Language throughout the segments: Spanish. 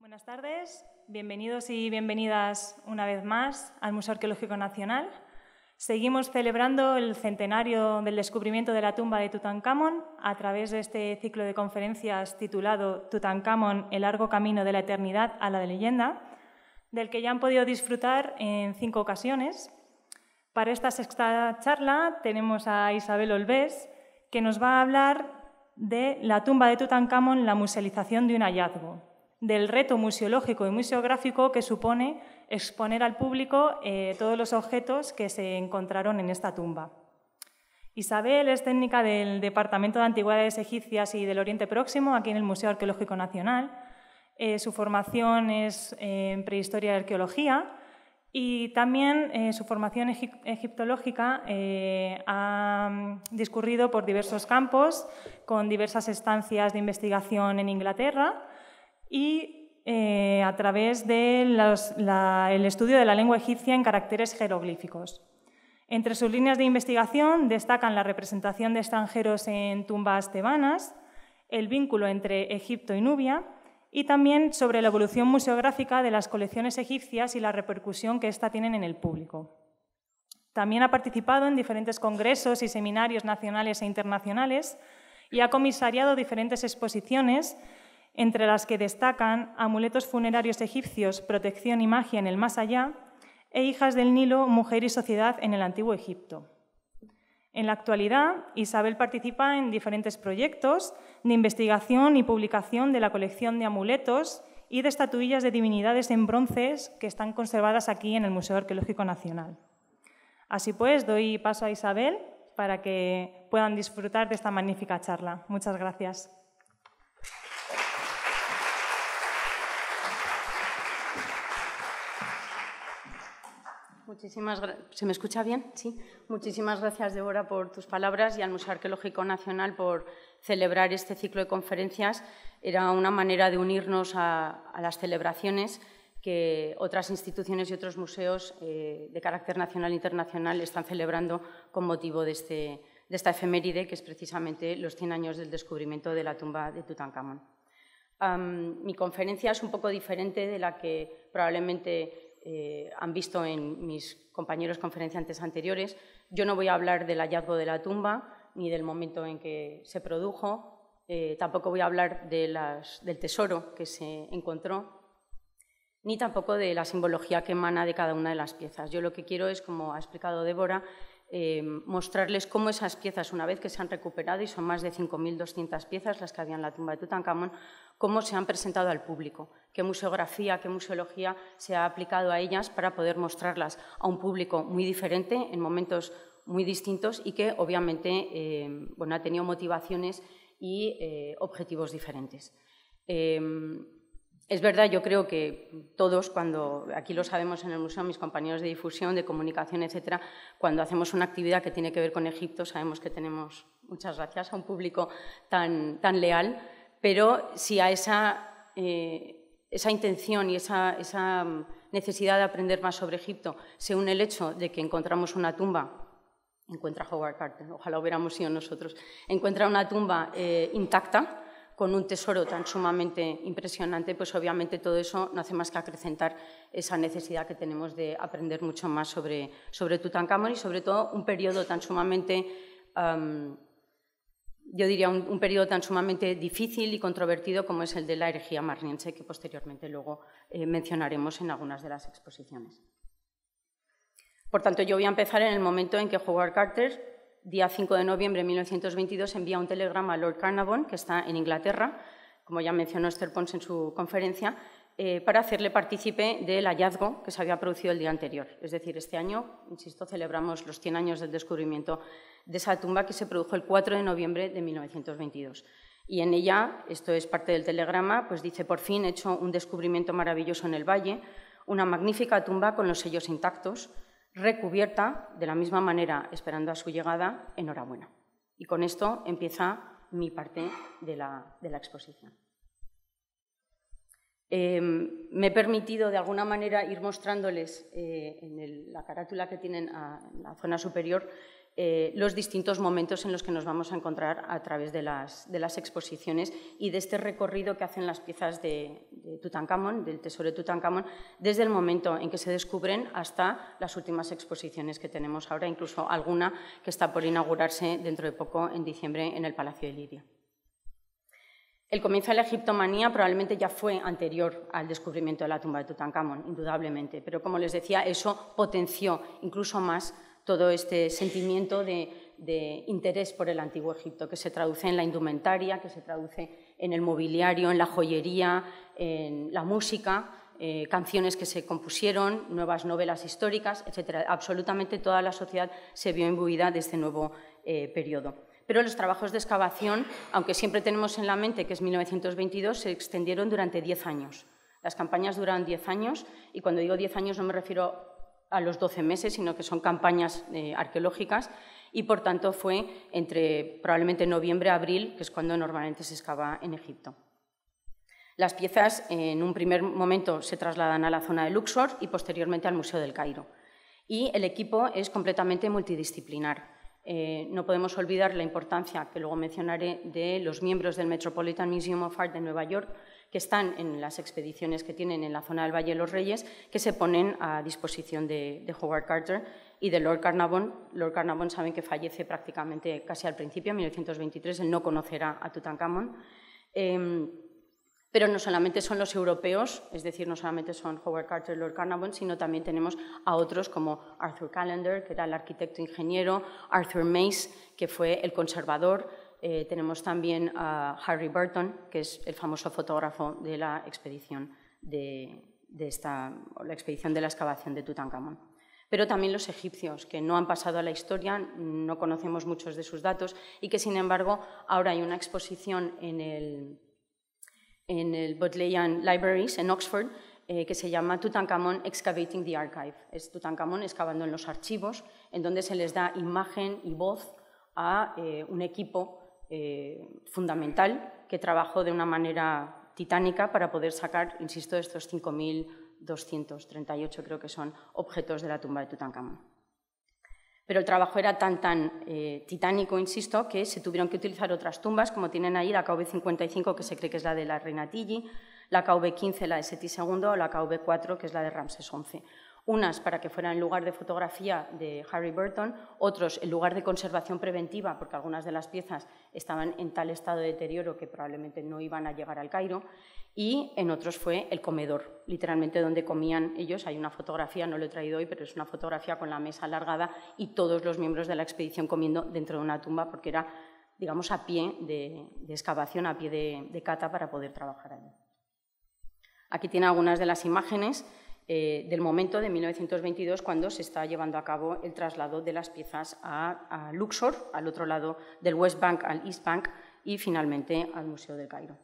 Buenas tardes, bienvenidos y bienvenidas una vez más al Museo Arqueológico Nacional. Seguimos celebrando el centenario del descubrimiento de la tumba de Tutankamón a través de este ciclo de conferencias titulado Tutankamón, el largo camino de la eternidad a la leyenda, del que ya han podido disfrutar en 5 ocasiones. Para esta sexta charla tenemos a Isabel Olvés, que nos va a hablar de la tumba de Tutankamón, la musealización de un hallazgo, del reto museológico y museográfico que supone exponer al público todos los objetos que se encontraron en esta tumba. Isabel es técnica del Departamento de Antigüedades Egipcias y del Oriente Próximo, aquí en el Museo Arqueológico Nacional. Su formación es en prehistoria y arqueología y también su formación egiptológica ha discurrido por diversos campos, con diversas estancias de investigación en Inglaterra, y a través del estudio de la lengua egipcia en caracteres jeroglíficos. Entre sus líneas de investigación destacan la representación de extranjeros en tumbas tebanas, el vínculo entre Egipto y Nubia y también sobre la evolución museográfica de las colecciones egipcias y la repercusión que ésta tienen en el público. También ha participado en diferentes congresos y seminarios nacionales e internacionales y ha comisariado diferentes exposiciones, entre las que destacan Amuletos funerarios egipcios, protección y magia en el más allá, e Hijas del Nilo, mujer y sociedad en el Antiguo Egipto. En la actualidad, Isabel participa en diferentes proyectos de investigación y publicación de la colección de amuletos y de estatuillas de divinidades en bronces que están conservadas aquí en el Museo Arqueológico Nacional. Así pues, doy paso a Isabel para que puedan disfrutar de esta magnífica charla. Muchas gracias. ¿Se me escucha bien? Sí. Muchísimas gracias, Débora, por tus palabras y al Museo Arqueológico Nacional por celebrar este ciclo de conferencias. Era una manera de unirnos a las celebraciones que otras instituciones y otros museos de carácter nacional e internacional están celebrando con motivo de esta efeméride, que es precisamente los 100 años del descubrimiento de la tumba de Tutankamón. Mi conferencia es un poco diferente de la que probablemente han visto en mis compañeros conferenciantes anteriores. Yo no voy a hablar del hallazgo de la tumba ni del momento en que se produjo, tampoco voy a hablar del tesoro que se encontró, ni tampoco de la simbología que emana de cada una de las piezas. Yo lo que quiero es, como ha explicado Débora, mostrarles cómo esas piezas, una vez que se han recuperado, y son más de 5.200 piezas las que había en la tumba de Tutankamón, cómo se han presentado al público, qué museografía, qué museología se ha aplicado a ellas para poder mostrarlas a un público muy diferente, en momentos muy distintos y que, obviamente, ha tenido motivaciones y objetivos diferentes. Es verdad, yo creo que todos, cuando aquí lo sabemos en el museo, mis compañeros de difusión, de comunicación, etcétera, cuando hacemos una actividad que tiene que ver con Egipto, sabemos que tenemos, muchas gracias, a un público tan leal, pero si a esa intención y esa necesidad de aprender más sobre Egipto se une el hecho de que encontramos una tumba, encuentra Howard Carter, ojalá hubiéramos sido nosotros, encuentra una tumba intacta, con un tesoro tan sumamente impresionante, pues obviamente todo eso no hace más que acrecentar esa necesidad que tenemos de aprender mucho más sobre Tutankamón y sobre todo un periodo tan sumamente, yo diría, un periodo tan sumamente difícil y controvertido como es el de la herejía marniense, que posteriormente luego mencionaremos en algunas de las exposiciones. Por tanto, yo voy a empezar en el momento en que Howard Carter, día 5 de noviembre de 1922, envía un telegrama a Lord Carnarvon, que está en Inglaterra, como ya mencionó Esther Pons en su conferencia, para hacerle partícipe del hallazgo que se había producido el día anterior. Es decir, este año, insisto, celebramos los 100 años del descubrimiento de esa tumba que se produjo el 4 de noviembre de 1922. Y en ella, esto es parte del telegrama, pues dice: por fin he hecho un descubrimiento maravilloso en el valle, una magnífica tumba con los sellos intactos, recubierta de la misma manera, esperando a su llegada. Enhorabuena. Y con esto empieza mi parte de la exposición. Me he permitido, de alguna manera, ir mostrándoles en la carátula que tienen en la zona superior los distintos momentos en los que nos vamos a encontrar a través de las exposiciones y de este recorrido que hacen las piezas de Tutankamón, del tesoro de Tutankamón, desde el momento en que se descubren hasta las últimas exposiciones que tenemos ahora, incluso alguna que está por inaugurarse dentro de poco, en diciembre, en el Palacio de Lidia. El comienzo de la egiptomanía probablemente ya fue anterior al descubrimiento de la tumba de Tutankamón, indudablemente, pero como les decía, eso potenció incluso más todo este sentimiento de interés por el Antiguo Egipto, que se traduce en la indumentaria, que se traduce en el mobiliario, en la joyería, en la música, canciones que se compusieron, nuevas novelas históricas, etc. Absolutamente toda la sociedad se vio imbuida de este nuevo periodo. Pero los trabajos de excavación, aunque siempre tenemos en la mente que es 1922, se extendieron durante 10 años. Las campañas duran 10 años y cuando digo 10 años no me refiero a los 12 meses, sino que son campañas arqueológicas y, por tanto, fue entre probablemente noviembre a abril, que es cuando normalmente se excava en Egipto. Las piezas, en un primer momento, se trasladan a la zona de Luxor y, posteriormente, al Museo del Cairo. Y el equipo es completamente multidisciplinar. No podemos olvidar la importancia, que luego mencionaré, de los miembros del Metropolitan Museum of Art de Nueva York, que están en las expediciones que tienen en la zona del Valle de los Reyes, que se ponen a disposición de Howard Carter y de Lord Carnarvon. Lord Carnarvon saben que fallece prácticamente casi al principio, en 1923, él no conocerá a Tutankamón. Pero no solamente son los europeos, es decir, no solamente son Howard Carter y Lord Carnarvon, sino también tenemos a otros como Arthur Callender, que era el arquitecto ingeniero, Arthur Mace, que fue el conservador. Tenemos también a Harry Burton, que es el famoso fotógrafo de la expedición de la expedición de la excavación de Tutankamón. Pero también los egipcios, que no han pasado a la historia, no conocemos muchos de sus datos y que, sin embargo, ahora hay una exposición en el Bodleian Libraries, en Oxford, que se llama Tutankamón Excavating the Archive. Es Tutankamón excavando en los archivos, en donde se les da imagen y voz a un equipo fundamental que trabajó de una manera titánica para poder sacar, insisto, estos 5.238, creo que son, objetos de la tumba de Tutankamón. Pero el trabajo era tan titánico, insisto, que se tuvieron que utilizar otras tumbas, como tienen ahí la KV-55, que se cree que es la de la reina Tilly, la KV-15, la de Seti II, o la KV-4, que es la de Ramsés XI. Unas para que fueran el lugar de fotografía de Harry Burton, otros el lugar de conservación preventiva, porque algunas de las piezas estaban en tal estado de deterioro que probablemente no iban a llegar al Cairo, y en otros fue el comedor, literalmente donde comían ellos. Hay una fotografía, no lo he traído hoy, pero es una fotografía con la mesa alargada y todos los miembros de la expedición comiendo dentro de una tumba, porque era, digamos, a pie de excavación, a pie de cata para poder trabajar allí. Aquí tiene algunas de las imágenes del momento de 1922, cuando se está llevando a cabo el traslado de las piezas a Luxor, al otro lado del West Bank al East Bank, y finalmente al Museo del Cairo.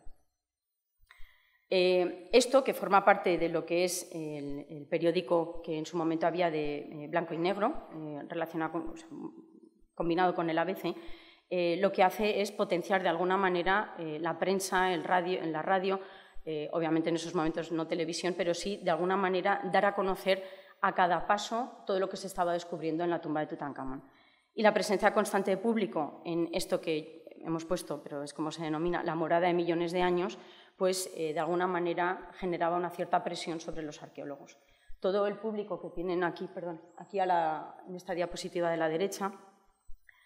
Esto, que forma parte de lo que es el periódico que en su momento había de blanco y negro, relacionado combinado con el ABC, lo que hace es potenciar de alguna manera la prensa, en la radio, obviamente en esos momentos no televisión, pero sí de alguna manera dar a conocer a cada paso todo lo que se estaba descubriendo en la tumba de Tutankamón. Y la presencia constante de público en esto que hemos puesto, pero es como se denomina, la morada de millones de años, pues de alguna manera generaba una cierta presión sobre los arqueólogos. Todo el público que tienen aquí, en esta diapositiva de la derecha,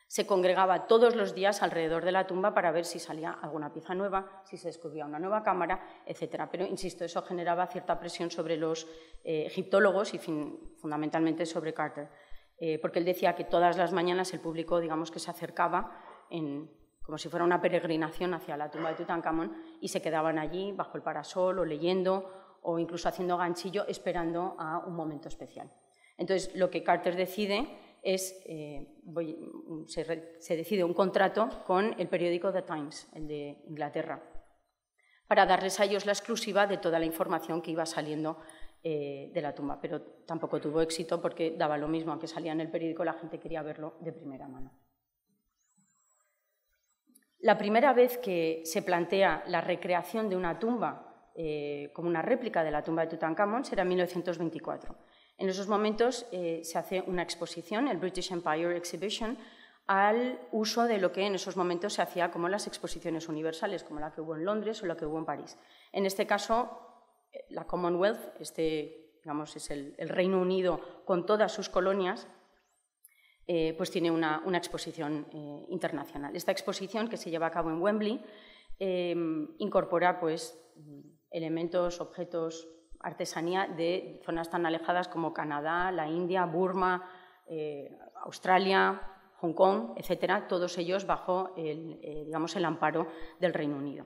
se congregaba todos los días alrededor de la tumba para ver si salía alguna pieza nueva, si se descubría una nueva cámara, etc. Pero, insisto, eso generaba cierta presión sobre los egiptólogos y fundamentalmente sobre Carter, porque él decía que todas las mañanas el público, digamos, que se acercaba como si fuera una peregrinación hacia la tumba de Tutankamón y se quedaban allí bajo el parasol o leyendo o incluso haciendo ganchillo esperando a un momento especial. Entonces, lo que Carter decide es, se decide un contrato con el periódico The Times, el de Inglaterra, para darles a ellos la exclusiva de toda la información que iba saliendo de la tumba, pero tampoco tuvo éxito porque daba lo mismo, aunque salía en el periódico, la gente quería verlo de primera mano. La primera vez que se plantea la recreación de una tumba como una réplica de la tumba de Tutankamón será en 1924. En esos momentos se hace una exposición, el British Empire Exhibition, al uso de lo que en esos momentos se hacía como las exposiciones universales, como la que hubo en Londres o la que hubo en París. En este caso, la Commonwealth, digamos, es el Reino Unido con todas sus colonias, pues tiene una exposición internacional. Esta exposición, que se lleva a cabo en Wembley, incorpora pues, elementos, objetos, artesanía de zonas tan alejadas como Canadá, la India, Burma, Australia, Hong Kong, etcétera, todos ellos bajo digamos, el amparo del Reino Unido.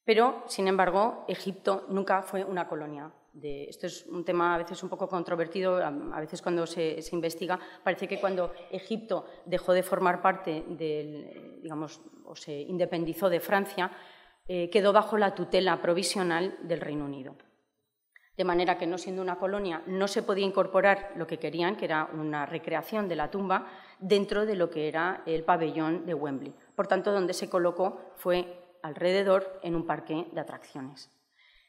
Pero, sin embargo, Egipto nunca fue una colonia. Esto es un tema a veces un poco controvertido, a veces cuando se investiga, parece que cuando Egipto dejó de formar parte digamos, o se independizó de Francia, quedó bajo la tutela provisional del Reino Unido. De manera que, no siendo una colonia, no se podía incorporar lo que querían, que era una recreación de la tumba, dentro de lo que era el pabellón de Wembley. Por tanto, donde se colocó fue alrededor en un parque de atracciones.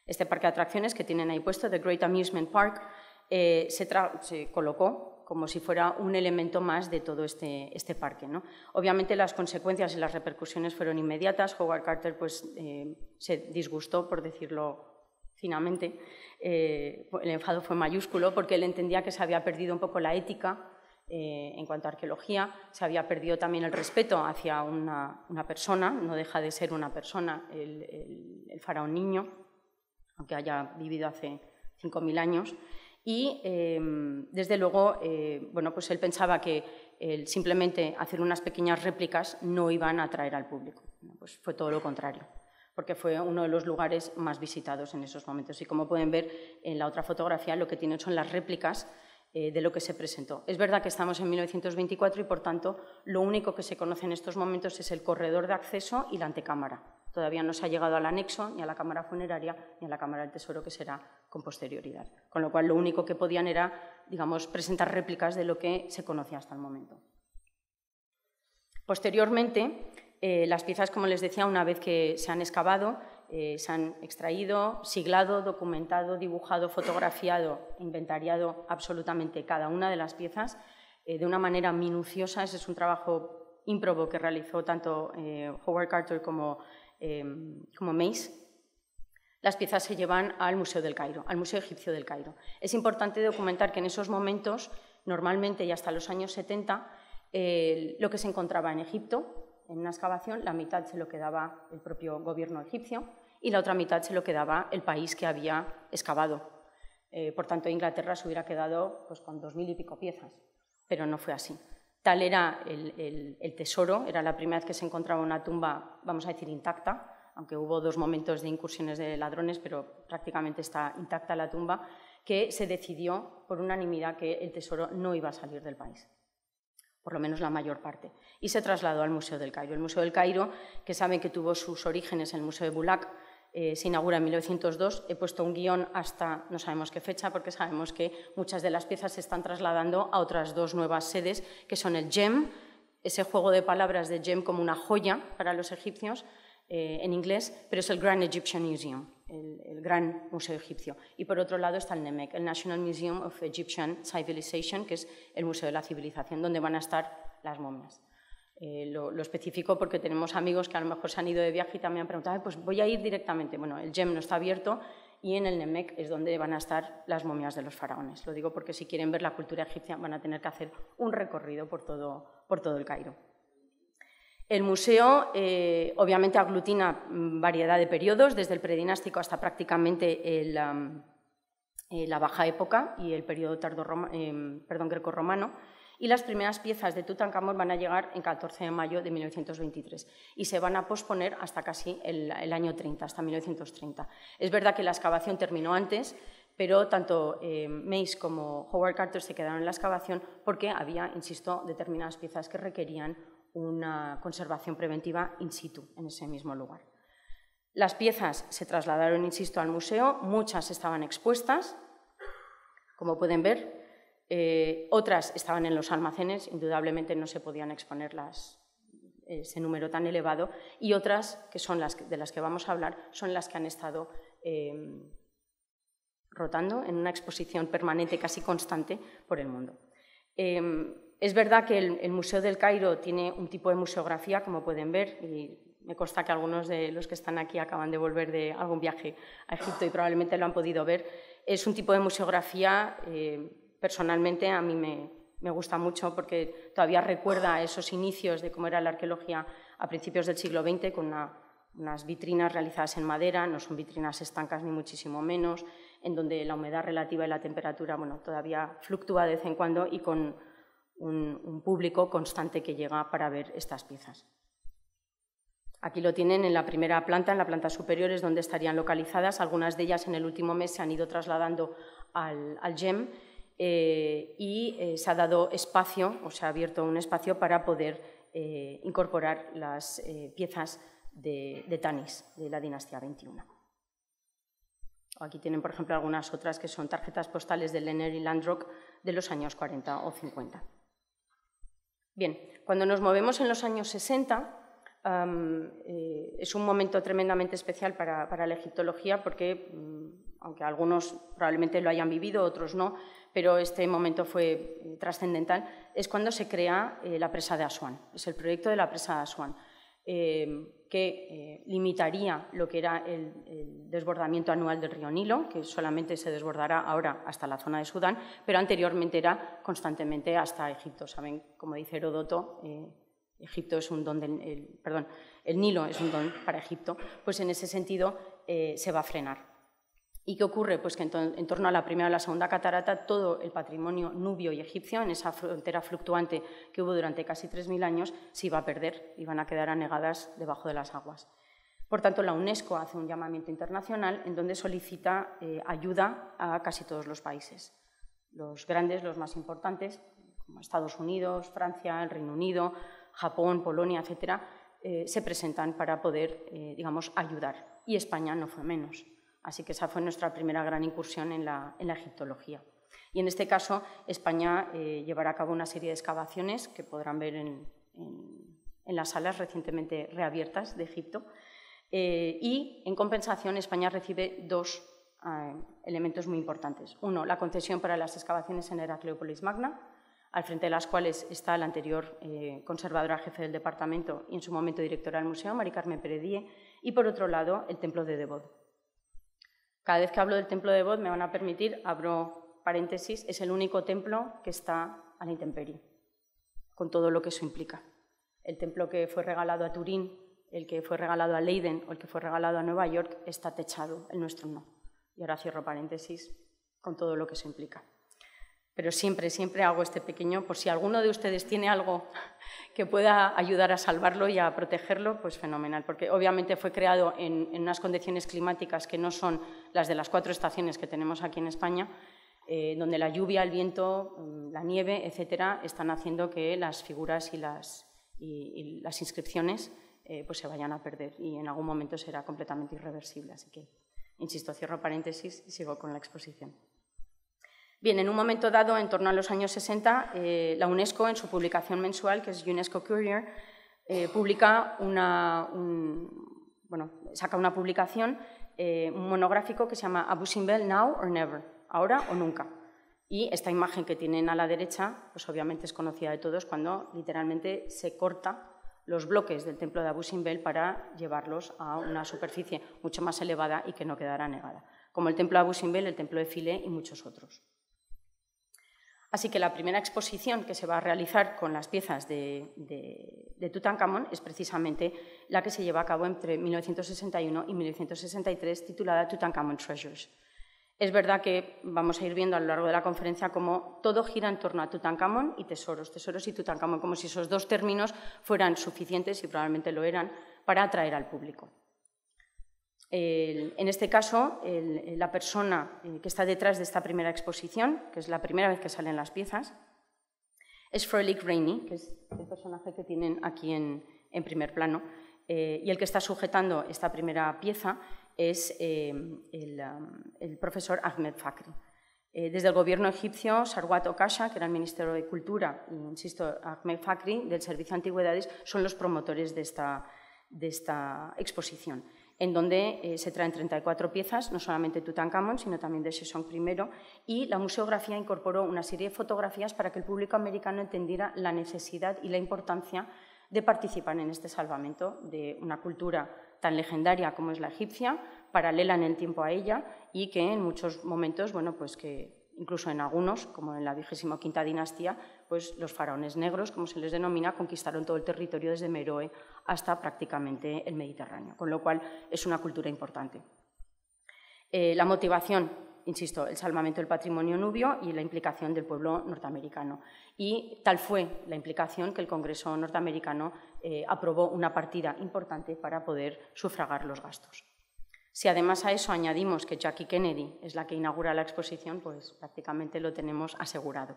Este parque de atracciones que tienen ahí puesto, The Great Amusement Park, se colocó como si fuera un elemento más de todo este parque, ¿no? Obviamente las consecuencias y las repercusiones fueron inmediatas. Howard Carter pues, se disgustó, por decirlo finamente. El enfado fue mayúsculo porque él entendía que se había perdido un poco la ética en cuanto a arqueología, se había perdido también el respeto hacia una persona, no deja de ser una persona el faraón niño, aunque haya vivido hace 5.000 años, y desde luego bueno, pues él pensaba que simplemente hacer unas pequeñas réplicas no iban a atraer al público. Pues fue todo lo contrario, porque fue uno de los lugares más visitados en esos momentos. Y como pueden ver en la otra fotografía, lo que tienen son las réplicas de lo que se presentó. Es verdad que estamos en 1924 y, por tanto, lo único que se conoce en estos momentos es el corredor de acceso y la antecámara. Todavía no se ha llegado al anexo, ni a la cámara funeraria, ni a la cámara del tesoro, que será con posterioridad. Con lo cual, lo único que podían era, digamos, presentar réplicas de lo que se conocía hasta el momento. Posteriormente, las piezas, como les decía, una vez que se han excavado, se han extraído, siglado, documentado, dibujado, fotografiado, inventariado absolutamente cada una de las piezas de una manera minuciosa. Ese es un trabajo ímprobo que realizó tanto Howard Carter como Mace. Las piezas se llevan al Museo del Cairo, al Museo Egipcio del Cairo. Es importante documentar que en esos momentos, normalmente y hasta los años 70, lo que se encontraba en Egipto, en una excavación, la mitad se lo quedaba el propio gobierno egipcio y la otra mitad se lo quedaba el país que había excavado. Por tanto, Inglaterra se hubiera quedado pues, con 2.000 y pico piezas, pero no fue así. Tal era el tesoro, era la primera vez que se encontraba una tumba, vamos a decir, intacta, aunque hubo 2 momentos de incursiones de ladrones, pero prácticamente está intacta la tumba, que se decidió por unanimidad que el tesoro no iba a salir del país, por lo menos la mayor parte, y se trasladó al Museo del Cairo. El Museo del Cairo, que saben que tuvo sus orígenes en el Museo de Bulaq, se inaugura en 1902. He puesto un guión hasta no sabemos qué fecha, porque sabemos que muchas de las piezas se están trasladando a otras 2 nuevas sedes, que son el GEM, ese juego de palabras de GEM como una joya para los egipcios en inglés, pero es el Grand Egyptian Museum, el Gran Museo Egipcio. Y por otro lado está el NEMEC, el National Museum of Egyptian Civilization, que es el Museo de la Civilización, donde van a estar las momias. Lo especifico porque tenemos amigos que a lo mejor se han ido de viaje y también han preguntado, pues voy a ir directamente. Bueno, el GEM no está abierto y en el NEMEC es donde van a estar las momias de los faraones. Lo digo porque si quieren ver la cultura egipcia van a tener que hacer un recorrido por todo el Cairo. El museo obviamente aglutina variedad de periodos, desde el predinástico hasta prácticamente la baja época y el periodo grecorromano. Y las primeras piezas de Tutankamón van a llegar en 14 de mayo de 1923 y se van a posponer hasta casi el año 30, hasta 1930. Es verdad que la excavación terminó antes, pero tanto Mace como Howard Carter se quedaron en la excavación porque había, insisto, determinadas piezas que requerían una conservación preventiva in situ en ese mismo lugar. Las piezas se trasladaron, insisto, al museo, muchas estaban expuestas, como pueden ver. Otras estaban en los almacenes, indudablemente no se podían exponer ese número tan elevado, y otras, que son de las que vamos a hablar, son las que han estado rotando en una exposición permanente, casi constante, por el mundo. Es verdad que el Museo del Cairo tiene un tipo de museografía, como pueden ver, y me consta que algunos de los que están aquí acaban de volver de algún viaje a Egipto y probablemente lo han podido ver. Es un tipo de museografía, personalmente, a mí me gusta mucho porque todavía recuerda esos inicios de cómo era la arqueología a principios del siglo XX, con unas vitrinas realizadas en madera, no son vitrinas estancas ni muchísimo menos, en donde la humedad relativa y la temperatura todavía fluctúa de vez en cuando y con un público constante que llega para ver estas piezas. Aquí lo tienen en la primera planta, en la planta superior es donde estarían localizadas. Algunas de ellas en el último mes se han ido trasladando al GEM y se ha dado espacio, o se ha abierto un espacio para poder incorporar las piezas de Tanis, de la dinastía 21. Aquí tienen, por ejemplo, algunas otras que son tarjetas postales de Lehner y Landrock de los años 40 o 50. Bien, cuando nos movemos en los años 60, es un momento tremendamente especial para la egiptología porque, aunque algunos probablemente lo hayan vivido, otros no, pero este momento fue trascendental, es cuando se crea la presa de Asuán. Es el proyecto de la presa de Asuán, que limitaría lo que era el desbordamiento anual del río Nilo, que solamente se desbordará ahora hasta la zona de Sudán, pero anteriormente era constantemente hasta Egipto. Saben, como dice Heródoto, Egipto es un don el Nilo es un don para Egipto, pues en ese sentido se va a frenar. ¿Y qué ocurre? Pues que en torno a la primera o la segunda catarata, todo el patrimonio nubio y egipcio, en esa frontera fluctuante que hubo durante casi 3000 años, se iba a perder y van a quedar anegadas debajo de las aguas. Por tanto, la UNESCO hace un llamamiento internacional en donde solicita ayuda a casi todos los países. Los grandes, los más importantes, como Estados Unidos, Francia, el Reino Unido, Japón, Polonia, etcétera, se presentan para poder, ayudar. Y España no fue menos. Así que esa fue nuestra primera gran incursión en la egiptología. Y en este caso, España llevará a cabo una serie de excavaciones que podrán ver en las salas recientemente reabiertas de Egipto. Y, en compensación, España recibe dos elementos muy importantes. Uno, la concesión para las excavaciones en Heracleópolis Magna, al frente de las cuales está la anterior conservadora jefe del departamento y en su momento directora del museo, Mari Carmen Peredie, y por otro lado el templo de Debod. Cada vez que hablo del templo de Debod, me van a permitir, abro paréntesis, es el único templo que está a la intemperie, con todo lo que eso implica. El templo que fue regalado a Turín, el que fue regalado a Leiden o el que fue regalado a Nueva York está techado, el nuestro no. Y ahora cierro paréntesis con todo lo que eso implica. Pero siempre hago este pequeño, por si alguno de ustedes tiene algo que pueda ayudar a salvarlo y a protegerlo, pues fenomenal, porque obviamente fue creado en unas condiciones climáticas que no son las de las 4 estaciones que tenemos aquí en España, donde la lluvia, el viento, la nieve, etcétera, están haciendo que las figuras y las inscripciones pues se vayan a perder y en algún momento será completamente irreversible. Así que, insisto, cierro paréntesis y sigo con la exposición. Bien, en un momento dado, en torno a los años 60, la UNESCO, en su publicación mensual, que es UNESCO Courier, saca una publicación, un monográfico que se llama Abu Simbel Now or Never, ahora o nunca. Y esta imagen que tienen a la derecha, pues obviamente es conocida de todos, cuando literalmente se corta los bloques del templo de Abu Simbel para llevarlos a una superficie mucho más elevada y que no quedara anegada, como el templo de Abu Simbel, el templo de Philae y muchos otros. Así que la primera exposición que se va a realizar con las piezas de Tutankamón es precisamente la que se lleva a cabo entre 1961 y 1963, titulada Tutankhamon Treasures. Es verdad que vamos a ir viendo a lo largo de la conferencia cómo todo gira en torno a Tutankamón y tesoros y Tutankamón, como si esos dos términos fueran suficientes, y probablemente lo eran, para atraer al público. En este caso, la persona que está detrás de esta primera exposición, que es la primera vez que salen las piezas, es Froelich Rainey, que es el personaje que tienen aquí en primer plano, y el que está sujetando esta primera pieza es el profesor Ahmed Fakri. Desde el gobierno egipcio, Sarwat Okasha, que era el ministro de Cultura, y, insisto, Ahmed Fakri, del Servicio de Antigüedades, son los promotores de esta exposición. en donde se traen 34 piezas, no solamente Tutankamón, sino también de Sejong I, y la museografía incorporó una serie de fotografías para que el público americano entendiera la necesidad y la importancia de participar en este salvamento de una cultura tan legendaria como es la egipcia, paralela en el tiempo a ella y que en muchos momentos, bueno, pues que incluso en algunos, como en la 25ª dinastía, pues los faraones negros, como se les denomina, conquistaron todo el territorio desde Meroe hasta prácticamente el Mediterráneo, con lo cual es una cultura importante. La motivación, insisto, el salvamento del patrimonio nubio y la implicación del pueblo norteamericano. Y tal fue la implicación que el Congreso norteamericano aprobó una partida importante para poder sufragar los gastos. Si además a eso añadimos que Jackie Kennedy es la que inaugura la exposición, pues prácticamente lo tenemos asegurado.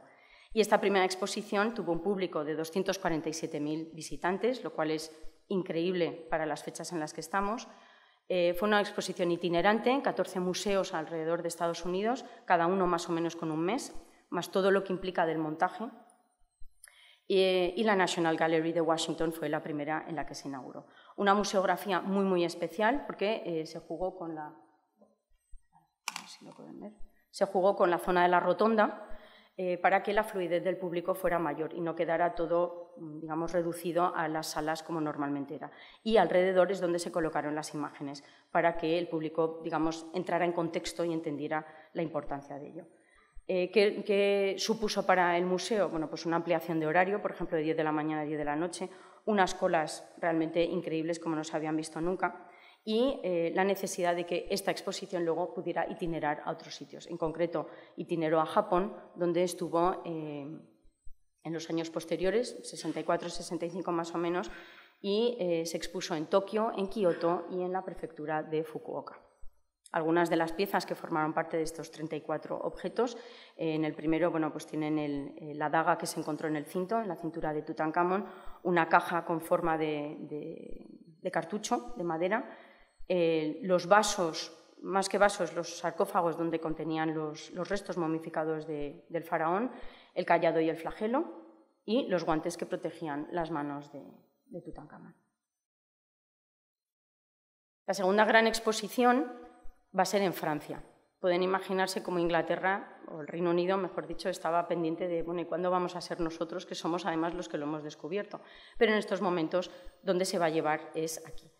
Y esta primera exposición tuvo un público de 247.000 visitantes, lo cual es increíble para las fechas en las que estamos. Fue una exposición itinerante en 14 museos alrededor de Estados Unidos, cada uno más o menos con un mes, más todo lo que implica del montaje. Y la National Gallery de Washington fue la primera en la que se inauguró. Una museografía muy, muy especial porque se jugó con la... A ver si lo pueden ver. Se jugó con la zona de la rotonda para que la fluidez del público fuera mayor y no quedara todo, digamos, reducido a las salas como normalmente era. Y alrededor es donde se colocaron las imágenes para que el público, digamos, entrara en contexto y entendiera la importancia de ello. ¿Qué supuso para el museo? Bueno, pues una ampliación de horario, por ejemplo, de 10 de la mañana a 10 de la noche, unas colas realmente increíbles como no se habían visto nunca y la necesidad de que esta exposición luego pudiera itinerar a otros sitios. En concreto, itineró a Japón, donde estuvo en los años posteriores, 64-65 más o menos, y se expuso en Tokio, en Kioto y en la prefectura de Fukuoka. Algunas de las piezas que formaron parte de estos 34 objetos, en el primero, bueno, pues tienen la daga que se encontró en el cinto, en la cintura de Tutankamón, una caja con forma de cartucho, de madera, los vasos, más que vasos, los sarcófagos donde contenían los restos momificados del faraón, el cayado y el flagelo, y los guantes que protegían las manos de Tutankamón. La segunda gran exposición va a ser en Francia. Pueden imaginarse cómo Inglaterra, o el Reino Unido, mejor dicho, estaba pendiente de, bueno, ¿y cuándo vamos a ser nosotros, que somos además los que lo hemos descubierto? Pero en estos momentos, donde se va a llevar es aquí.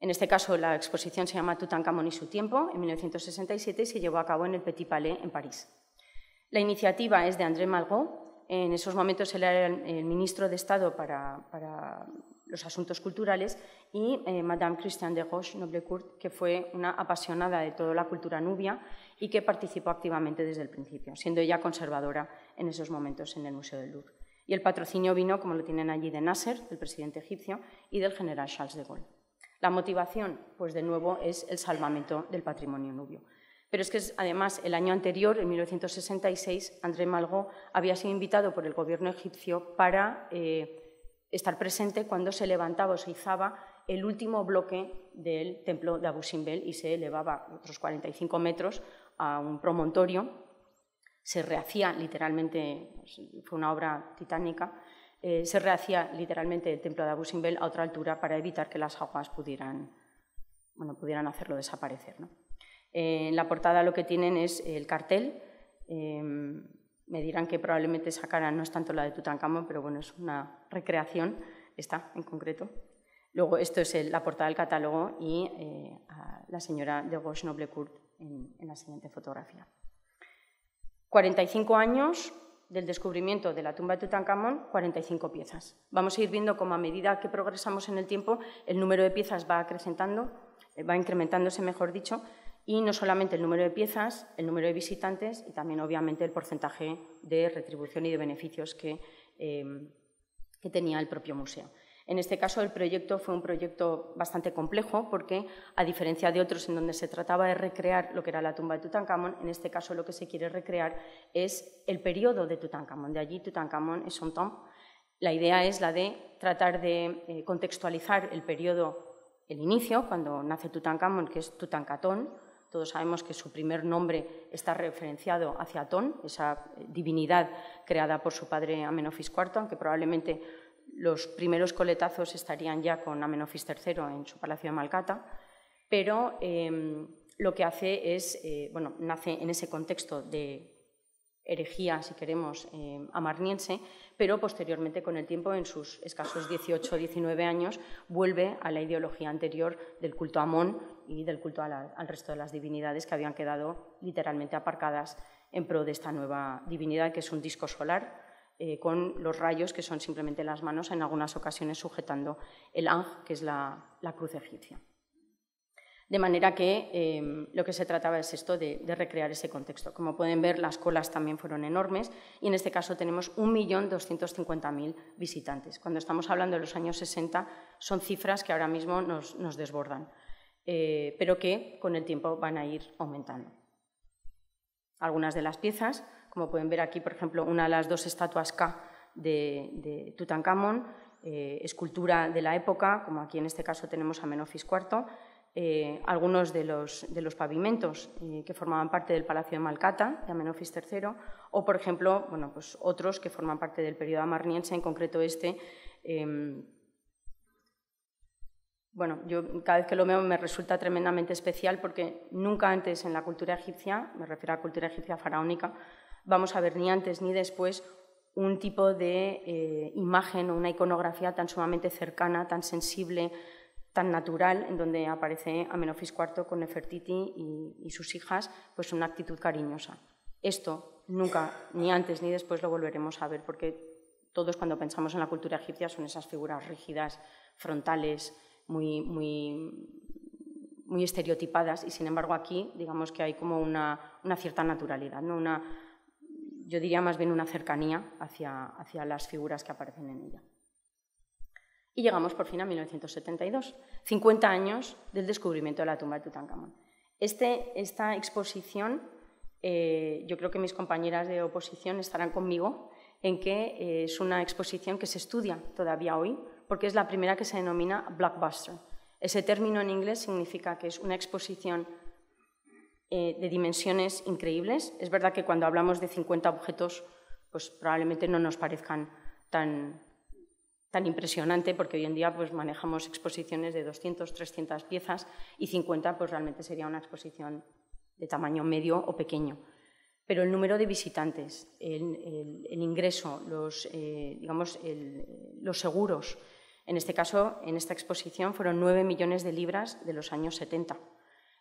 En este caso, la exposición se llama Tutankamón y su tiempo, en 1967, y se llevó a cabo en el Petit Palais, en París. La iniciativa es de André Malraux. En esos momentos él era el ministro de Estado para los asuntos culturales y Madame Christiane de Roche-Noblecourt, que fue una apasionada de toda la cultura nubia y que participó activamente desde el principio, siendo ella conservadora en esos momentos en el Museo del Louvre. Y el patrocinio vino, como lo tienen allí, de Nasser, del presidente egipcio, y del general Charles de Gaulle. La motivación, pues de nuevo, es el salvamento del patrimonio nubio. Pero es que, además, el año anterior, en 1966, André Malraux había sido invitado por el gobierno egipcio para estar presente cuando se levantaba o se izaba el último bloque del templo de Abu Simbel y se elevaba otros 45 metros a un promontorio. Se rehacía literalmente, fue una obra titánica, se rehacía literalmente el templo de Abu Simbel a otra altura para evitar que las aguas pudieran hacerlo desaparecer, ¿no? En la portada lo que tienen es el cartel. Me dirán que probablemente esa cara no es tanto la de Tutankamón, pero bueno, es una recreación, esta en concreto. Luego, esto es la portada del catálogo y a la señora de Roche-Noblecourt en la siguiente fotografía. 45 años del descubrimiento de la tumba de Tutankamón, 45 piezas. Vamos a ir viendo cómo a medida que progresamos en el tiempo, el número de piezas va incrementándose, mejor dicho, y no solamente el número de piezas, el número de visitantes y también, obviamente, el porcentaje de retribución y de beneficios que tenía el propio museo. En este caso, el proyecto fue un proyecto bastante complejo porque, a diferencia de otros en donde se trataba de recrear lo que era la tumba de Tutankamón, en este caso lo que se quiere recrear es el periodo de Tutankamón. De allí, Tutankamón es son temps. La idea es la de tratar de contextualizar el periodo, el inicio, cuando nace Tutankamón, que es Tutankatón. Todos sabemos que su primer nombre está referenciado hacia Atón, esa divinidad creada por su padre Amenofis IV, aunque probablemente los primeros coletazos estarían ya con Amenofis III en su palacio de Malcata. pero lo que hace es, bueno, nace en ese contexto de herejía, si queremos, amarniense, pero posteriormente, con el tiempo, en sus escasos 18 o 19 años, vuelve a la ideología anterior del culto a Amón y del culto al resto de las divinidades que habían quedado literalmente aparcadas en pro de esta nueva divinidad, que es un disco solar, con los rayos, que son simplemente las manos, en algunas ocasiones sujetando el Ankh, que es la cruz egipcia. De manera que lo que se trataba es esto de recrear ese contexto. Como pueden ver, las colas también fueron enormes y en este caso tenemos 1.250.000 visitantes. Cuando estamos hablando de los años 60 son cifras que ahora mismo nos desbordan, pero que con el tiempo van a ir aumentando. Algunas de las piezas, como pueden ver aquí, por ejemplo, una de las dos estatuas K de Tutankamón, escultura de la época, como aquí en este caso tenemos a Menofis IV, algunos de los pavimentos que formaban parte del Palacio de Malcata, de Amenofis III, o, por ejemplo, bueno, pues otros que forman parte del periodo amarniense, en concreto este. Bueno, yo cada vez que lo veo me resulta tremendamente especial porque nunca antes en la cultura egipcia, me refiero a la cultura egipcia faraónica, vamos a ver ni antes ni después un tipo de imagen o una iconografía tan sumamente cercana, tan sensible, tan natural, en donde aparece Amenofis IV con Nefertiti y sus hijas, pues una actitud cariñosa. Esto nunca, ni antes ni después, lo volveremos a ver, porque todos cuando pensamos en la cultura egipcia son esas figuras rígidas, frontales, muy estereotipadas, y sin embargo aquí digamos que hay como una cierta naturalidad, ¿no? Yo diría más bien una cercanía hacia las figuras que aparecen en ella. Y llegamos por fin a 1972, 50 años del descubrimiento de la tumba de Tutankamón. Esta exposición, yo creo que mis compañeras de oposición estarán conmigo en que es una exposición que se estudia todavía hoy, porque es la primera que se denomina blockbuster. Ese término en inglés significa que es una exposición de dimensiones increíbles. Es verdad que cuando hablamos de 50 objetos, pues probablemente no nos parezcan tan impresionante, porque hoy en día pues, manejamos exposiciones de 200, 300 piezas y 50 pues, realmente sería una exposición de tamaño medio o pequeño. Pero el número de visitantes, el ingreso, los seguros, en este caso, en esta exposición, fueron 9 millones de libras de los años 70.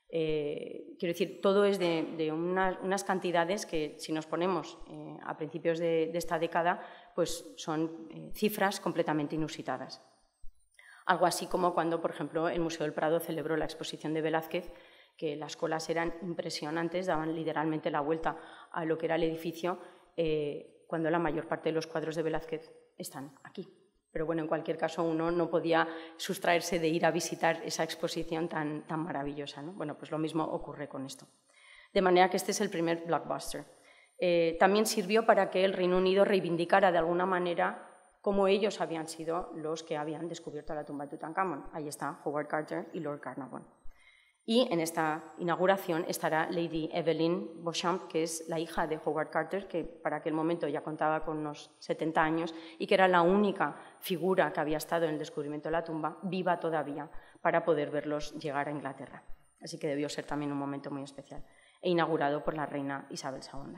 Quiero decir, todo es de unas cantidades que, si nos ponemos a principios de esta década, pues son cifras completamente inusitadas. Algo así como cuando, por ejemplo, el Museo del Prado celebró la exposición de Velázquez, que las colas eran impresionantes, daban literalmente la vuelta a lo que era el edificio, cuando la mayor parte de los cuadros de Velázquez están aquí. Pero bueno, en cualquier caso, uno no podía sustraerse de ir a visitar esa exposición tan maravillosa, ¿no? Bueno, pues lo mismo ocurre con esto. De manera que este es el primer blockbuster. También sirvió para que el Reino Unido reivindicara de alguna manera cómo ellos habían sido los que habían descubierto la tumba de Tutankamón. Ahí está Howard Carter y Lord Carnarvon. Y en esta inauguración estará Lady Evelyn Beauchamp, que es la hija de Howard Carter, que para aquel momento ya contaba con unos 70 años y que era la única figura que había estado en el descubrimiento de la tumba, viva todavía, para poder verlos llegar a Inglaterra. Así que debió ser también un momento muy especial. E inaugurado por la reina Isabel II.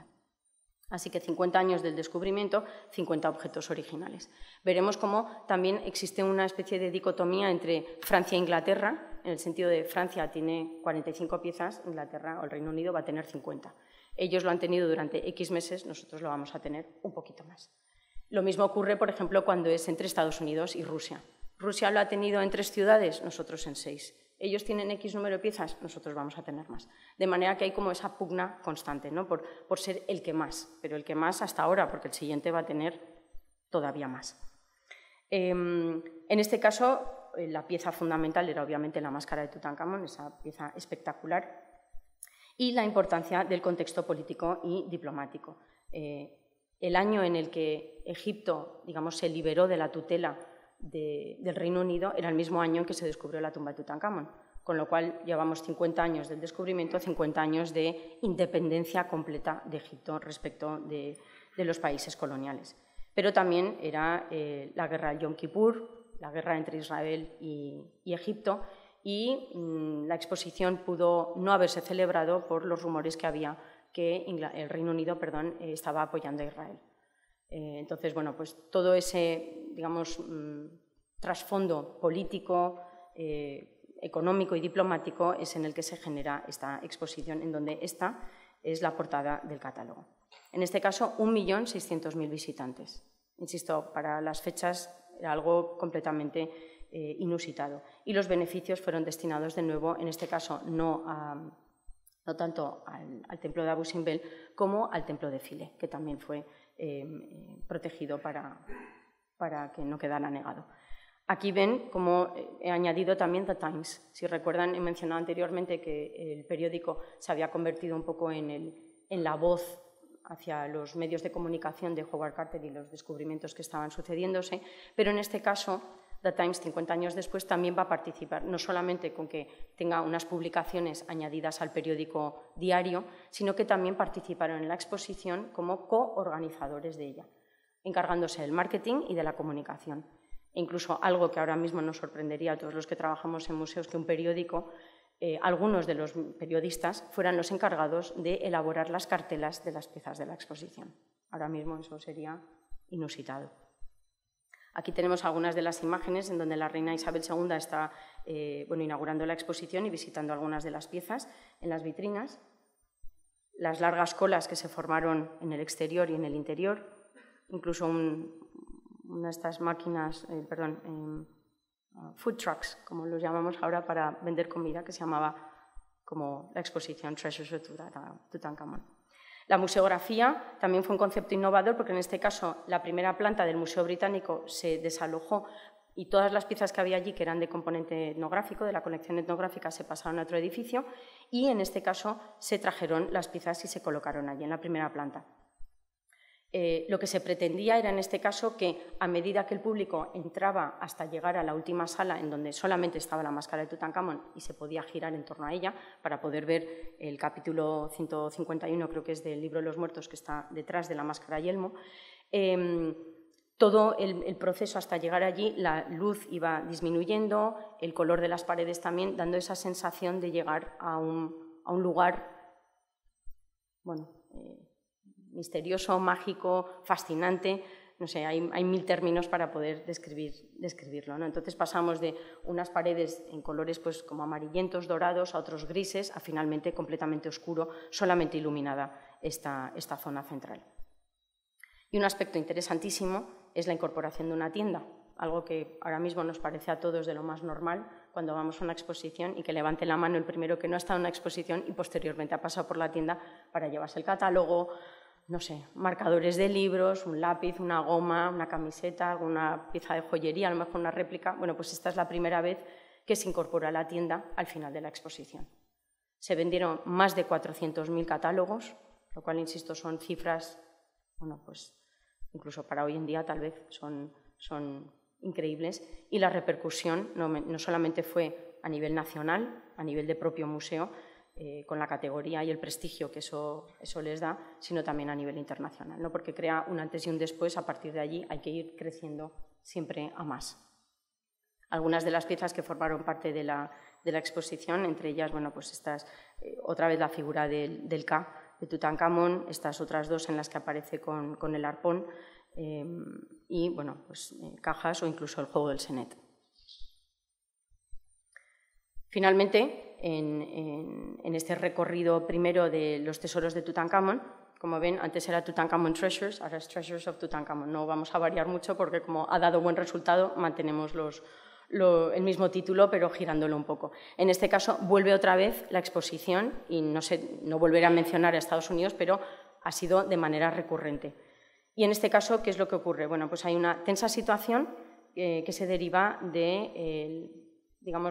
Así que 50 años del descubrimiento, 50 objetos originales. Veremos cómo también existe una especie de dicotomía entre Francia e Inglaterra, en el sentido de Francia tiene 45 piezas, Inglaterra o el Reino Unido va a tener 50. Ellos lo han tenido durante X meses, nosotros lo vamos a tener un poquito más. Lo mismo ocurre, por ejemplo, cuando es entre Estados Unidos y Rusia. Rusia lo ha tenido en 3 ciudades, nosotros en 6. Ellos tienen X número de piezas, nosotros vamos a tener más. De manera que hay como esa pugna constante, ¿no? por ser el que más, pero el que más hasta ahora, porque el siguiente va a tener todavía más. En este caso, la pieza fundamental era obviamente la máscara de Tutankamón, esa pieza espectacular, y la importancia del contexto político y diplomático. El año en el que Egipto, digamos, se liberó de la tutela del Reino Unido era el mismo año en que se descubrió la tumba de Tutankamón, con lo cual llevamos 50 años del descubrimiento, 50 años de independencia completa de Egipto respecto de los países coloniales. Pero también era la guerra del Yom Kippur, la guerra entre Israel y Egipto, y la exposición pudo no haberse celebrado por los rumores que había que el Reino Unido estaba apoyando a Israel. Entonces, bueno, pues todo ese, digamos, trasfondo político, económico y diplomático es en el que se genera esta exposición, en donde esta es la portada del catálogo. En este caso, 1.600.000 visitantes. Insisto, para las fechas era algo completamente inusitado. Y los beneficios fueron destinados de nuevo, en este caso, no tanto al templo de Abu Simbel como al templo de Philae, que también fue protegido para que no quedara negado. Aquí ven cómo he añadido también The Times. Si recuerdan, he mencionado anteriormente que el periódico se había convertido un poco en la voz hacia los medios de comunicación de Howard Carter y los descubrimientos que estaban sucediéndose, pero en este caso The Times, 50 años después, también va a participar, no solamente con que tenga unas publicaciones añadidas al periódico diario, sino que también participaron en la exposición como coorganizadores de ella, encargándose del marketing y de la comunicación. E incluso algo que ahora mismo nos sorprendería a todos los que trabajamos en museos, que un periódico, algunos de los periodistas fueran los encargados de elaborar las cartelas de las piezas de la exposición. Ahora mismo eso sería inusitado. Aquí tenemos algunas de las imágenes en donde la reina Isabel II está inaugurando la exposición y visitando algunas de las piezas en las vitrinas. Las largas colas que se formaron en el exterior y en el interior, incluso una de estas máquinas, food trucks, como los llamamos ahora, para vender comida, que se llamaba como la exposición Treasures of Tutankamón. La museografía también fue un concepto innovador porque en este caso la primera planta del Museo Británico se desalojó y todas las piezas que había allí, que eran de componente etnográfico, de la colección etnográfica, se pasaron a otro edificio y en este caso se trajeron las piezas y se colocaron allí en la primera planta. Lo que se pretendía era en este caso que a medida que el público entraba hasta llegar a la última sala en donde solamente estaba la máscara de Tutankamón y se podía girar en torno a ella para poder ver el capítulo 151, creo que es del Libro de los Muertos, que está detrás de la máscara y elmo, todo el proceso hasta llegar allí, la luz iba disminuyendo, el color de las paredes también, dando esa sensación de llegar a un lugar, misterioso, mágico, fascinante, no sé, hay 1000 términos para poder describirlo, ¿no? Entonces pasamos de unas paredes en colores pues, como amarillentos, dorados, a otros grises, a finalmente completamente oscuro, solamente iluminada esta zona central. Y un aspecto interesantísimo es la incorporación de una tienda, algo que ahora mismo nos parece a todos de lo más normal cuando vamos a una exposición y que levante la mano el primero que no ha estado en una exposición y posteriormente ha pasado por la tienda para llevarse el catálogo, no sé, marcadores de libros, un lápiz, una goma, una camiseta, alguna pieza de joyería, a lo mejor una réplica. Bueno, pues esta es la primera vez que se incorpora a la tienda al final de la exposición. Se vendieron más de 400.000 catálogos, lo cual, insisto, son cifras, pues incluso para hoy en día tal vez son increíbles. Y la repercusión no solamente fue a nivel nacional, a nivel de propio museo, con la categoría y el prestigio que eso les da, sino también a nivel internacional, ¿no? Porque crea un antes y un después, a partir de allí hay que ir creciendo siempre a más. Algunas de las piezas que formaron parte de la exposición, entre ellas, pues estas, otra vez la figura del Ka, de Tutankamón, estas otras dos en las que aparece con el arpón, y cajas o incluso el juego del Senet. Finalmente, en este recorrido primero de los tesoros de Tutankamón, como ven, antes era Tutankamón Treasures, ahora es Treasures of Tutankamón. No vamos a variar mucho porque, como ha dado buen resultado, mantenemos el mismo título, pero girándolo un poco. En este caso, vuelve otra vez la exposición, y no volveré a mencionar a Estados Unidos, pero ha sido de manera recurrente. Y en este caso, ¿qué es lo que ocurre? Pues hay una tensa situación que se deriva de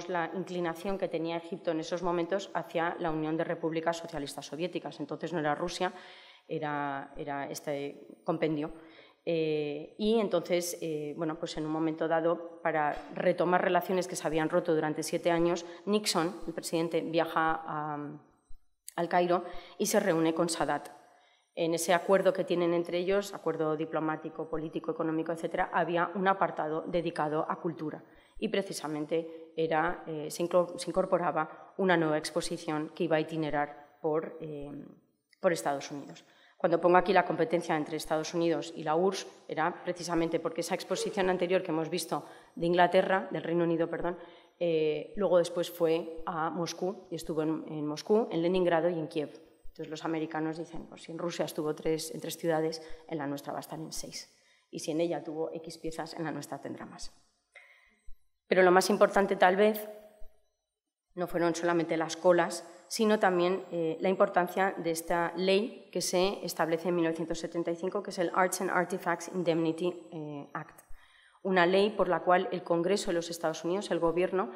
la inclinación que tenía Egipto en esos momentos hacia la Unión de Repúblicas Socialistas Soviéticas. Entonces no era Rusia, era este compendio. Y entonces, pues en un momento dado, para retomar relaciones que se habían roto durante 7 años, Nixon, el presidente, viaja al Cairo y se reúne con Sadat. En ese acuerdo que tienen entre ellos, acuerdo diplomático, político, económico, etc., había un apartado dedicado a cultura. Y precisamente se incorporaba una nueva exposición que iba a itinerar por Estados Unidos. Cuando pongo aquí la competencia entre Estados Unidos y la URSS, era precisamente porque esa exposición anterior que hemos visto de Inglaterra, del Reino Unido, perdón, luego después fue a Moscú, y estuvo en Moscú, en Leningrado y en Kiev. Entonces los americanos dicen, pues si en Rusia estuvo en 3 ciudades, en la nuestra va a estar en 6. Y si en ella tuvo X piezas, en la nuestra tendrá más. Pero lo más importante tal vez no fueron solamente las colas, sino también la importancia de esta ley que se establece en 1975, que es el Arts and Artifacts Indemnity Act. Una ley por la cual el Congreso de los Estados Unidos, el gobierno,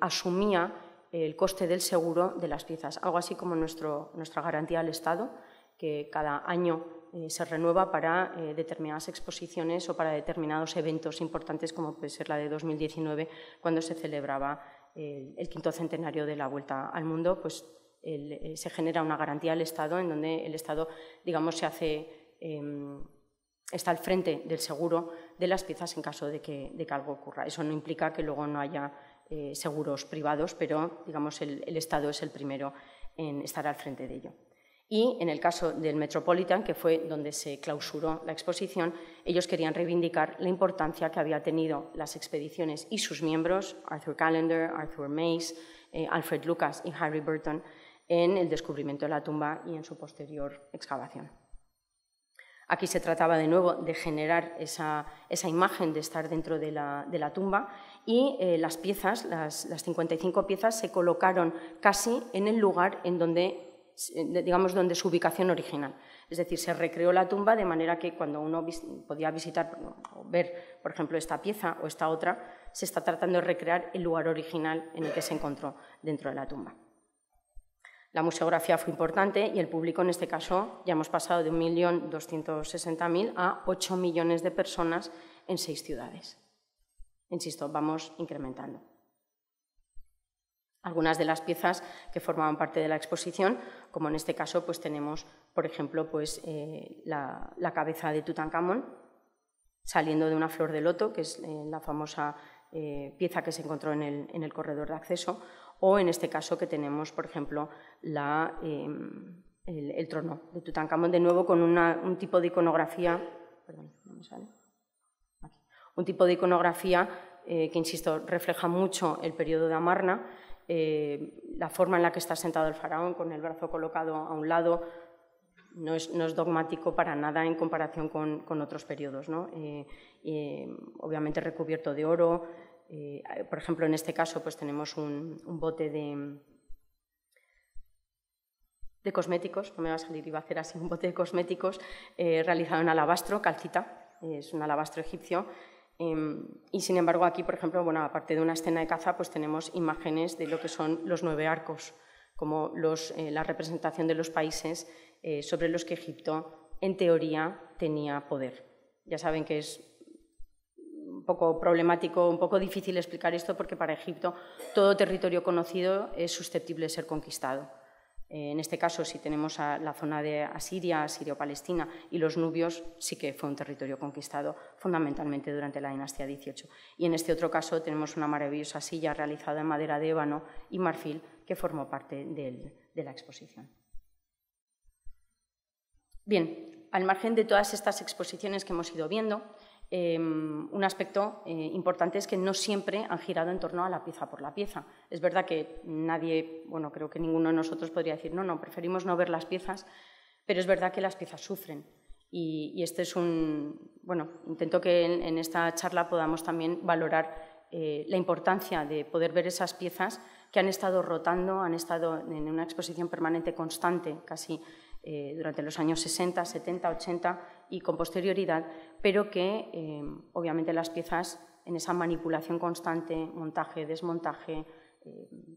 asumía el coste del seguro de las piezas, algo así como nuestra garantía al Estado, que cada año se renueva para determinadas exposiciones o para determinados eventos importantes, como puede ser la de 2019, cuando se celebraba el 5º centenario de la Vuelta al Mundo. Pues se genera una garantía al Estado, en donde el Estado, digamos, está al frente del seguro de las piezas en caso de que algo ocurra. Eso no implica que luego no haya seguros privados, pero digamos, el Estado es el primero en estar al frente de ello. Y en el caso del Metropolitan, que fue donde se clausuró la exposición, ellos querían reivindicar la importancia que había tenido las expediciones y sus miembros, Arthur Callender, Arthur Mace, Alfred Lucas y Harry Burton, en el descubrimiento de la tumba y en su posterior excavación. Aquí se trataba de nuevo de generar esa imagen de estar dentro de la tumba, y las piezas, las 55 piezas, se colocaron casi en el lugar en donde, digamos, donde su ubicación original. Es decir, se recreó la tumba de manera que cuando uno podía visitar o ver, por ejemplo, esta pieza o esta otra, se está tratando de recrear el lugar original en el que se encontró dentro de la tumba. La museografía fue importante y el público, en este caso, ya hemos pasado de 1.260.000 a 8 millones de personas en 6 ciudades. Insisto, vamos incrementando. Algunas de las piezas que formaban parte de la exposición, como en este caso, pues tenemos, por ejemplo, pues, la cabeza de Tutankamón saliendo de una flor de loto, que es la famosa pieza que se encontró en el corredor de acceso, o en este caso que tenemos, por ejemplo, el trono de Tutankamón, de nuevo con un tipo de iconografía, perdón, no me sale. Aquí. Un tipo de iconografía que, insisto, refleja mucho el periodo de Amarna, la forma en la que está sentado el faraón, con el brazo colocado a un lado, no es dogmático para nada en comparación con otros periodos, ¿no? Obviamente recubierto de oro. Por ejemplo, en este caso pues tenemos un bote de cosméticos, no me va a salir, iba a hacer así, un bote de cosméticos realizado en alabastro, calcita, es un alabastro egipcio. Y sin embargo aquí, por ejemplo, bueno, aparte de una escena de caza, pues tenemos imágenes de lo que son los 9 arcos, como la representación de los países sobre los que Egipto, en teoría, tenía poder. Ya saben que es un poco problemático, un poco difícil explicar esto, porque para Egipto todo territorio conocido es susceptible de ser conquistado. En este caso, si tenemos a la zona de Asiria, Sirio-Palestina y los nubios, sí que fue un territorio conquistado fundamentalmente durante la dinastía XVIII. Y en este otro caso tenemos una maravillosa silla realizada en madera de ébano y marfil que formó parte de la exposición. Bien, al margen de todas estas exposiciones que hemos ido viendo, un aspecto importante es que no siempre han girado en torno a la pieza por la pieza. Es verdad que nadie, bueno, creo que ninguno de nosotros podría decir no, preferimos no ver las piezas, pero es verdad que las piezas sufren. Y este es bueno, intento que en esta charla podamos también valorar la importancia de poder ver esas piezas que han estado rotando, han estado en una exposición permanente constante, casi durante los años 60, 70, 80 y con posterioridad, pero que obviamente las piezas en esa manipulación constante, montaje, desmontaje,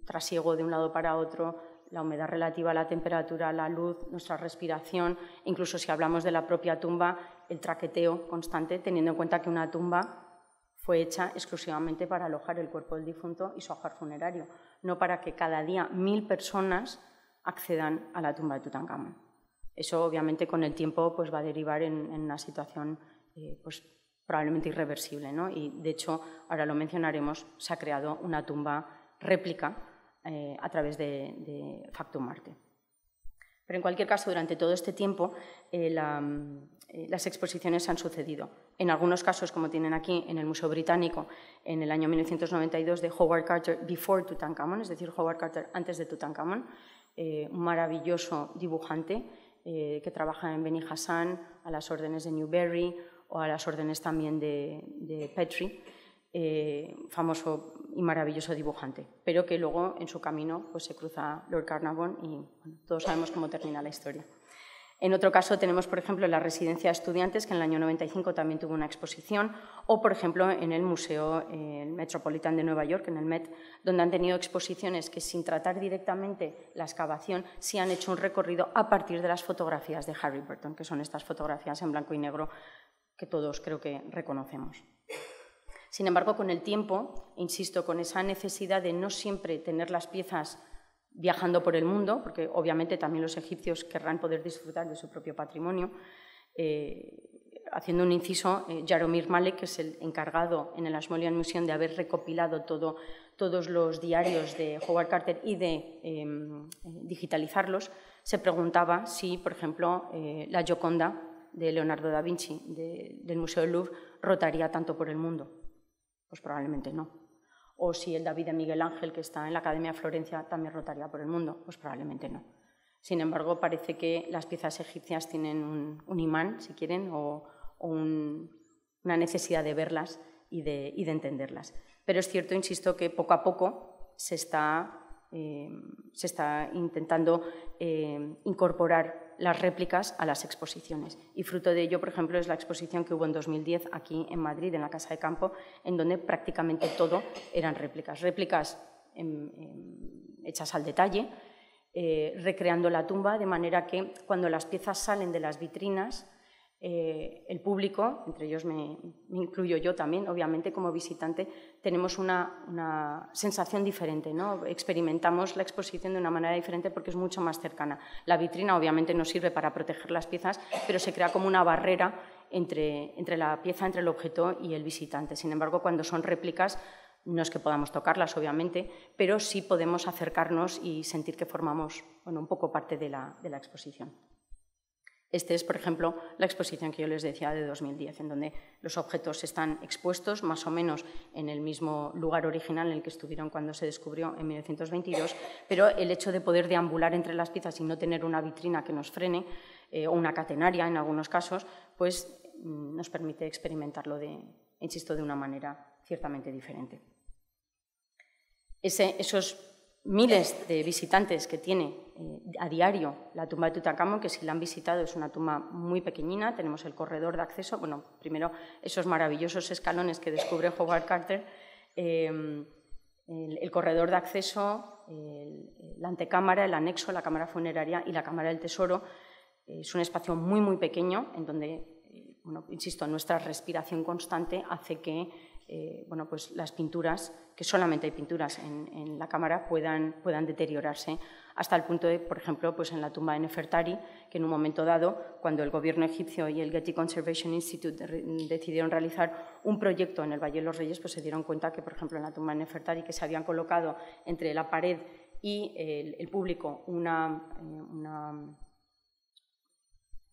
trasiego de un lado para otro, la humedad relativa a la temperatura, la luz, nuestra respiración, incluso si hablamos de la propia tumba, el traqueteo constante, teniendo en cuenta que una tumba fue hecha exclusivamente para alojar el cuerpo del difunto y su ajuar funerario, no para que cada día 1000 personas accedan a la tumba de Tutankamón. Eso, obviamente, con el tiempo pues, va a derivar en una situación pues, probablemente irreversible, ¿no? Y, de hecho, ahora lo mencionaremos, se ha creado una tumba réplica a través de Factum Marte. Pero, en cualquier caso, durante todo este tiempo, las exposiciones han sucedido. En algunos casos, como tienen aquí en el Museo Británico, en el año 1992, de Howard Carter Before Tutankhamun, es decir, Howard Carter antes de Tutankhamun, un maravilloso dibujante que trabaja en Beni Hassan, a las órdenes de Newbery o a las órdenes también de Petrie, famoso y maravilloso dibujante, pero que luego en su camino pues, se cruza Lord Carnarvon y bueno, todos sabemos cómo termina la historia. En otro caso tenemos, por ejemplo, la Residencia de Estudiantes, que en el año 95 también tuvo una exposición, o, por ejemplo, en el Museo Metropolitan de Nueva York, en el Met, donde han tenido exposiciones que, sin tratar directamente la excavación, sí han hecho un recorrido a partir de las fotografías de Harry Burton, que son estas fotografías en blanco y negro que todos creo que reconocemos. Sin embargo, con el tiempo, insisto, con esa necesidad de no siempre tener las piezas viajando por el mundo, porque obviamente también los egipcios querrán poder disfrutar de su propio patrimonio. Haciendo un inciso, Jaromir Malek, que es el encargado en el Ashmolean Museum de haber recopilado todos los diarios de Howard Carter y de digitalizarlos, se preguntaba si, por ejemplo, la Gioconda de Leonardo da Vinci del Museo del Louvre rotaría tanto por el mundo. Pues probablemente no. O si el David de Miguel Ángel, que está en la Academia de Florencia, también rotaría por el mundo, pues probablemente no. Sin embargo, parece que las piezas egipcias tienen un imán, si quieren, o una necesidad de verlas y de entenderlas. Pero es cierto, insisto, que poco a poco se está intentando incorporar las réplicas a las exposiciones. Y fruto de ello, por ejemplo, es la exposición que hubo en 2010 aquí en Madrid, en la Casa de Campo, en donde prácticamente todo eran réplicas. Réplicas hechas al detalle, recreando la tumba, de manera que cuando las piezas salen de las vitrinas, el público, entre ellos me incluyo yo también, obviamente como visitante, tenemos una sensación diferente, ¿no? Experimentamos la exposición de una manera diferente porque es mucho más cercana. La vitrina obviamente nos sirve para proteger las piezas, pero se crea como una barrera entre la pieza, entre el objeto y el visitante. Sin embargo, cuando son réplicas, no es que podamos tocarlas, obviamente, pero sí podemos acercarnos y sentir que formamos un poco parte de la exposición. Esta es, por ejemplo, la exposición que yo les decía de 2010, en donde los objetos están expuestos más o menos en el mismo lugar original en el que estuvieron cuando se descubrió en 1922, pero el hecho de poder deambular entre las piezas y no tener una vitrina que nos frene, o una catenaria en algunos casos, pues nos permite experimentarlo, insisto, de una manera ciertamente diferente. Esos miles de visitantes que tiene a diario la tumba de Tutankamón, que si la han visitado es una tumba muy pequeñina, tenemos el corredor de acceso, bueno, primero esos maravillosos escalones que descubre Howard Carter, el corredor de acceso, la antecámara, el anexo, la cámara funeraria y la cámara del tesoro. Es un espacio muy, muy pequeño en donde, bueno, insisto, nuestra respiración constante hace que pues las pinturas, que solamente hay pinturas en la cámara, puedan deteriorarse hasta el punto de, por ejemplo, pues en la tumba de Nefertari, que en un momento dado, cuando el gobierno egipcio y el Getty Conservation Institute decidieron realizar un proyecto en el Valle de los Reyes, pues se dieron cuenta que, por ejemplo, en la tumba de Nefertari, que se habían colocado entre la pared y el público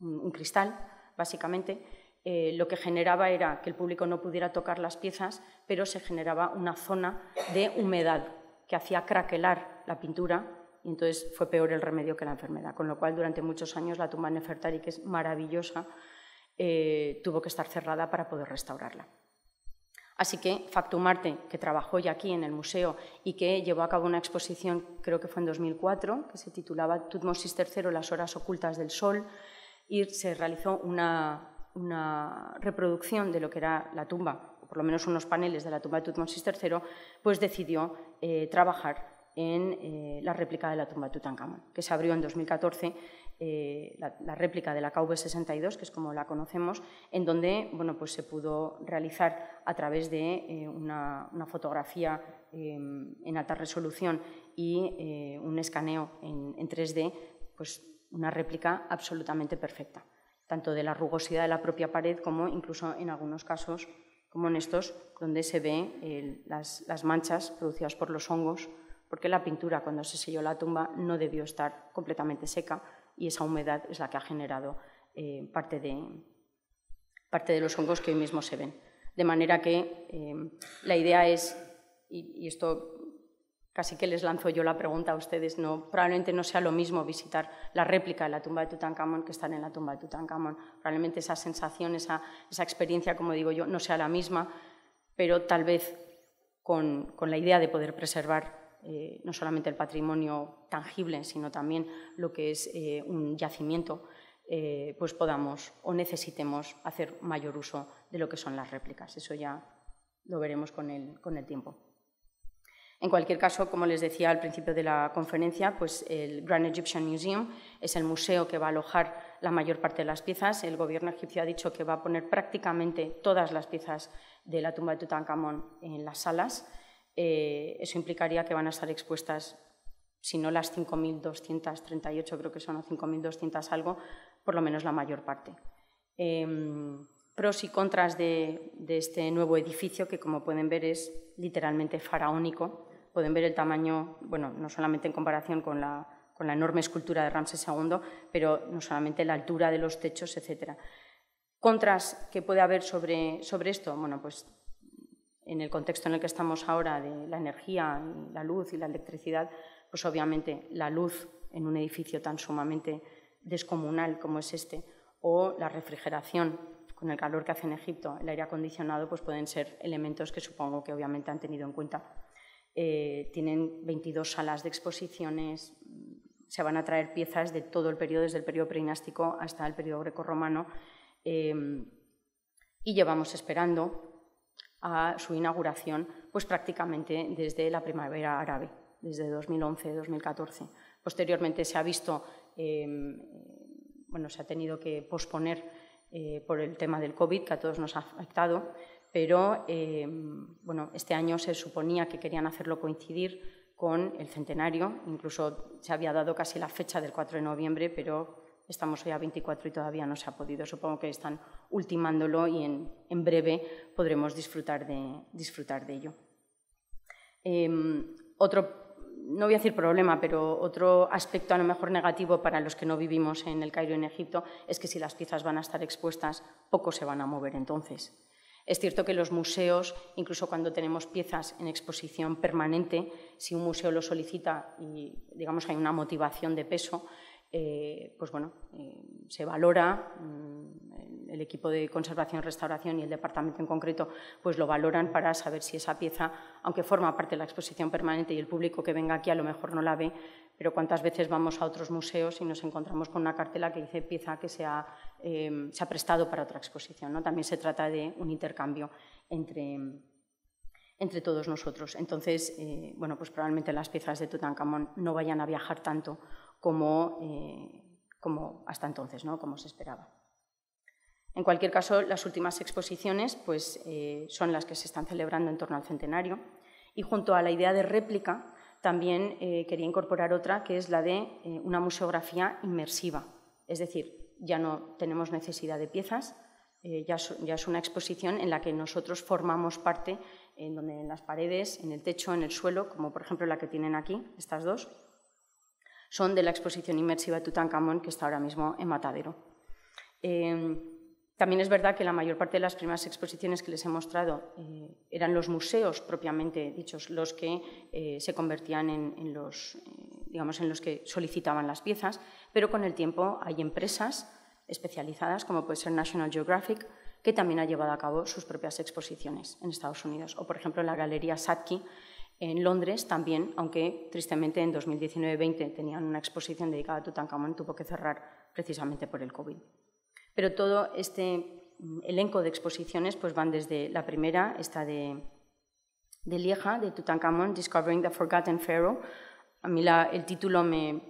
un cristal, básicamente, lo que generaba era que el público no pudiera tocar las piezas, pero se generaba una zona de humedad que hacía craquelar la pintura y entonces fue peor el remedio que la enfermedad. Con lo cual, durante muchos años, la tumba de Nefertari, que es maravillosa, tuvo que estar cerrada para poder restaurarla. Así que Factum Marte, que trabajó ya aquí en el museo y que llevó a cabo una exposición, creo que fue en 2004, que se titulaba Tutmosis III, las horas ocultas del sol, y se realizó una reproducción de lo que era la tumba, o por lo menos unos paneles de la tumba de Tutmosis III, pues decidió trabajar en la réplica de la tumba de Tutankamón, que se abrió en 2014, la réplica de la KV62, que es como la conocemos, en donde pues se pudo realizar a través de una fotografía en alta resolución y un escaneo en 3D, pues una réplica absolutamente perfecta. tanto de la rugosidad de la propia pared como incluso en algunos casos, como en estos, donde se ve las manchas producidas por los hongos, porque la pintura, cuando se selló la tumba, no debió estar completamente seca y esa humedad es la que ha generado parte de los hongos que hoy mismo se ven. De manera que la idea es, y esto casi que les lanzo yo la pregunta a ustedes, probablemente no sea lo mismo visitar la réplica de la tumba de Tutankamón que estar en la tumba de Tutankamón. Probablemente esa sensación, esa experiencia, como digo yo, no sea la misma, pero tal vez con la idea de poder preservar no solamente el patrimonio tangible, sino también lo que es un yacimiento, pues podamos o necesitemos hacer mayor uso de lo que son las réplicas. Eso ya lo veremos con el tiempo. En cualquier caso, como les decía al principio de la conferencia, pues el Grand Egyptian Museum es el museo que va a alojar la mayor parte de las piezas. El gobierno egipcio ha dicho que va a poner prácticamente todas las piezas de la tumba de Tutankamón en las salas. Eso implicaría que van a estar expuestas, si no las 5.238, creo que son, o 5.200 algo, por lo menos la mayor parte. Pros y contras de este nuevo edificio, que como pueden ver es literalmente faraónico. Pueden ver el tamaño, bueno, no solamente en comparación con la enorme escultura de Ramsés II, pero no solamente la altura de los techos, etc. Contras que puede haber sobre esto, bueno, pues en el contexto en el que estamos ahora de la energía, la luz y la electricidad, pues obviamente la luz en un edificio tan sumamente descomunal como es este, o la refrigeración con el calor que hace en Egipto, el aire acondicionado, pues pueden ser elementos que supongo que obviamente han tenido en cuenta. Tienen 22 salas de exposiciones, se van a traer piezas de todo el periodo, desde el periodo predinástico hasta el periodo grecorromano, y llevamos esperando a su inauguración pues prácticamente desde la primavera árabe, desde 2011-2014. Posteriormente se ha visto, se ha tenido que posponer por el tema del COVID, que a todos nos ha afectado, pero este año se suponía que querían hacerlo coincidir con el centenario, incluso se había dado casi la fecha del 4 de noviembre, pero estamos hoy a 24 y todavía no se ha podido. Supongo que están ultimándolo y en breve podremos disfrutar de ello. Otro, no voy a decir problema, pero otro aspecto a lo mejor negativo para los que no vivimos en el Cairo, en Egipto, es que si las piezas van a estar expuestas, poco se van a mover entonces. Es cierto que los museos, incluso cuando tenemos piezas en exposición permanente, si un museo lo solicita y digamos hay una motivación de peso, se valora, el equipo de conservación y restauración y el departamento en concreto pues lo valoran para saber si esa pieza, aunque forma parte de la exposición permanente y el público que venga aquí a lo mejor no la ve, pero cuántas veces vamos a otros museos y nos encontramos con una cartela que dice pieza que se ha prestado para otra exposición, ¿no? También se trata de un intercambio entre todos nosotros. Entonces, pues probablemente las piezas de Tutankamón no vayan a viajar tanto como hasta entonces, ¿no? Como se esperaba. En cualquier caso, las últimas exposiciones pues, son las que se están celebrando en torno al centenario y junto a la idea de réplica también quería incorporar otra que es la de una museografía inmersiva, es decir, ya no tenemos necesidad de piezas, ya es una exposición en la que nosotros formamos parte, en las paredes, en el techo, en el suelo, como por ejemplo la que tienen aquí, estas dos, son de la exposición inmersiva de Tutankamón que está ahora mismo en Matadero. También es verdad que la mayor parte de las primeras exposiciones que les he mostrado eran los museos propiamente dichos los que se convertían en los que solicitaban las piezas, pero con el tiempo hay empresas especializadas, como puede ser National Geographic, que también ha llevado a cabo sus propias exposiciones en Estados Unidos. O, por ejemplo, la Galería Saatchi en Londres también, aunque tristemente en 2019-20 tenían una exposición dedicada a Tutankamón, tuvo que cerrar precisamente por el COVID. Pero todo este elenco de exposiciones pues van desde la primera, esta de Lieja, de Tutankamón, Discovering the Forgotten Pharaoh. A mí el título me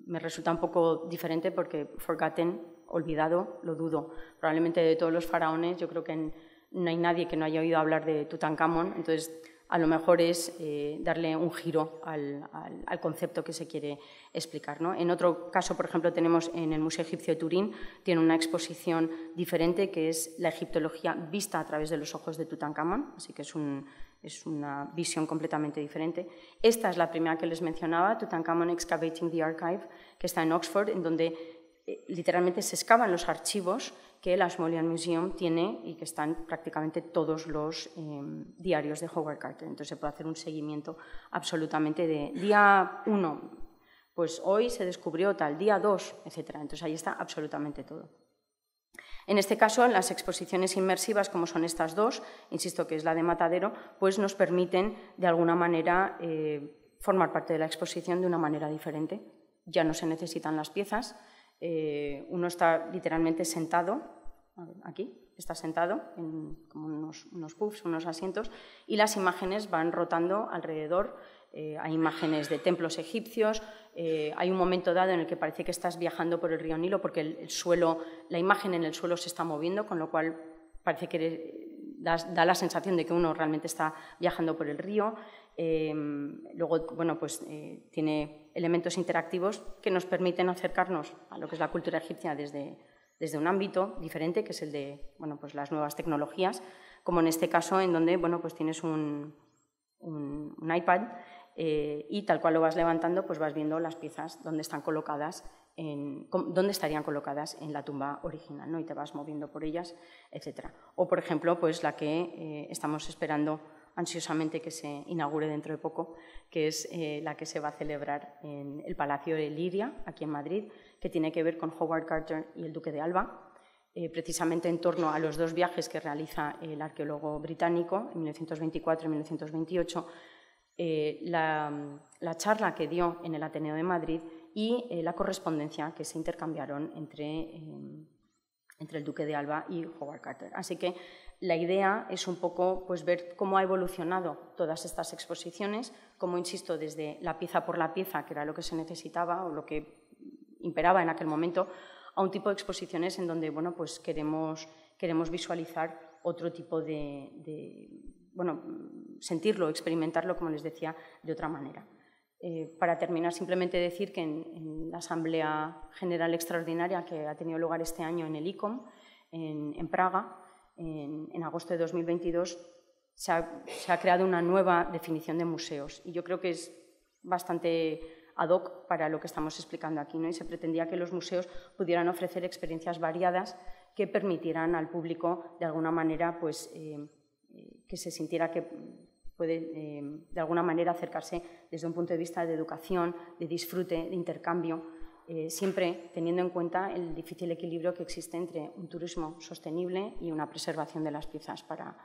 resulta un poco diferente porque forgotten, olvidado, lo dudo. Probablemente de todos los faraones yo creo que no hay nadie que no haya oído hablar de Tutankamón, entonces a lo mejor es darle un giro al concepto que se quiere explicar, ¿no? En otro caso, por ejemplo, tenemos en el Museo Egipcio de Turín, tiene una exposición diferente que es la egiptología vista a través de los ojos de Tutankamón, así que es una visión completamente diferente. Esta es la primera que les mencionaba, Tutankhamon Excavating the Archive, que está en Oxford, en donde literalmente se excavan los archivos que el Ashmolean Museum tiene y que están prácticamente todos los diarios de Howard Carter. Entonces se puede hacer un seguimiento absolutamente de día 1, pues hoy se descubrió tal, día 2, etc. Entonces ahí está absolutamente todo. En este caso, las exposiciones inmersivas, como son estas dos, insisto que es la de Matadero, pues nos permiten de alguna manera formar parte de la exposición de una manera diferente. Ya no se necesitan las piezas. Uno está literalmente sentado, aquí, está sentado en como unos puffs, unos asientos, y las imágenes van rotando alrededor. Hay imágenes de templos egipcios, hay un momento dado en el que parece que estás viajando por el río Nilo porque el suelo, la imagen en el suelo se está moviendo, con lo cual parece que da la sensación de que uno realmente está viajando por el río. Luego, bueno, pues tiene elementos interactivos que nos permiten acercarnos a lo que es la cultura egipcia desde un ámbito diferente, que es el de, bueno, pues las nuevas tecnologías, como en este caso, en donde, bueno, pues tienes un iPad y tal cual lo vas levantando, pues vas viendo las piezas donde están colocadas, dónde estarían colocadas en la tumba original, ¿no? Y te vas moviendo por ellas, etc. O, por ejemplo, pues la que estamos esperando ansiosamente que se inaugure dentro de poco, que es la que se va a celebrar en el Palacio de Liria, aquí en Madrid, que tiene que ver con Howard Carter y el Duque de Alba, precisamente en torno a los dos viajes que realiza el arqueólogo británico en 1924 y 1928, la charla que dio en el Ateneo de Madrid y la correspondencia que se intercambiaron entre el Duque de Alba y Howard Carter. Así que la idea es un poco pues, ver cómo ha evolucionado todas estas exposiciones, cómo, insisto, desde la pieza por la pieza, que era lo que se necesitaba o lo que imperaba en aquel momento, a un tipo de exposiciones en donde bueno, pues queremos visualizar otro tipo bueno, sentirlo, experimentarlo, como les decía, de otra manera. Para terminar, simplemente decir que en la Asamblea General Extraordinaria que ha tenido lugar este año en el ICOM, en Praga, en agosto de 2022, se ha creado una nueva definición de museos y yo creo que es bastante ad hoc para lo que estamos explicando aquí, ¿no? Y se pretendía que los museos pudieran ofrecer experiencias variadas que permitieran al público, de alguna manera, pues, que se sintiera que puede, de alguna manera, acercarse desde un punto de vista de educación, de disfrute, de intercambio, siempre teniendo en cuenta el difícil equilibrio que existe entre un turismo sostenible y una preservación de las piezas para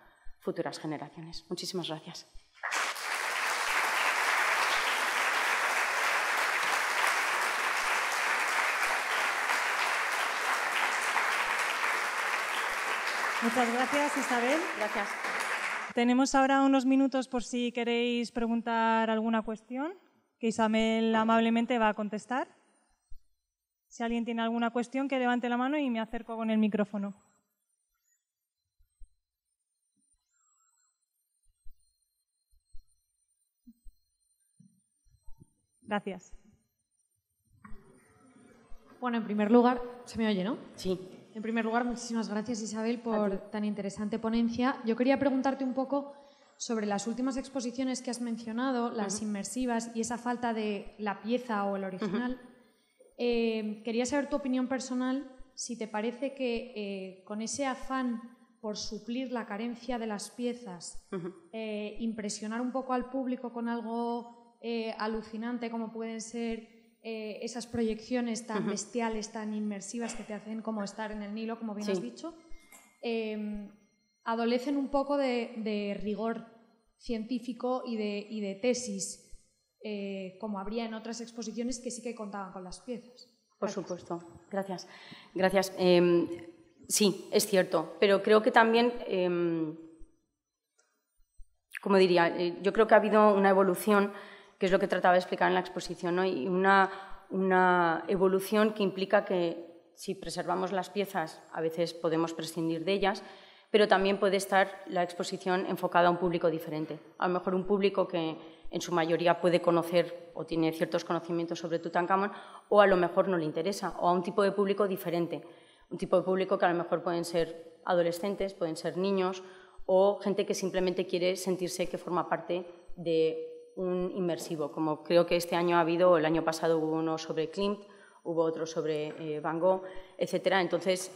futuras generaciones. Muchísimas gracias. Muchas gracias, Isabel. Gracias. Tenemos ahora unos minutos por si queréis preguntar alguna cuestión, que Isabel amablemente va a contestar. Si alguien tiene alguna cuestión, que levante la mano y me acerco con el micrófono. Gracias. Bueno, en primer lugar, ¿se me oye, no? Sí. En primer lugar, muchísimas gracias, Isabel, por tan interesante ponencia. Yo quería preguntarte un poco sobre las últimas exposiciones que has mencionado, las inmersivas y esa falta de la pieza o el original. Quería saber tu opinión personal, si te parece que con ese afán por suplir la carencia de las piezas, impresionar un poco al público con algo alucinante como pueden ser esas proyecciones tan bestiales, tan inmersivas que te hacen como estar en el Nilo, como bien has dicho, adolecen un poco de rigor científico y de tesis, como habría en otras exposiciones que sí que contaban con las piezas. Por supuesto. Gracias. Gracias. Sí, es cierto, pero creo que también, como diría, yo creo que ha habido una evolución, que es lo que trataba de explicar en la exposición, ¿no? Y una evolución que implica que si preservamos las piezas, a veces podemos prescindir de ellas, pero también puede estar la exposición enfocada a un público diferente. A lo mejor un público que en su mayoría puede conocer o tiene ciertos conocimientos sobre Tutankamón, o a lo mejor no le interesa, o a un tipo de público diferente. Un tipo de público que a lo mejor pueden ser adolescentes, pueden ser niños, o gente que simplemente quiere sentirse que forma parte de un inmersivo, como creo que este año ha habido, el año pasado hubo uno sobre Klimt, hubo otro sobre Van Gogh, etc. Entonces,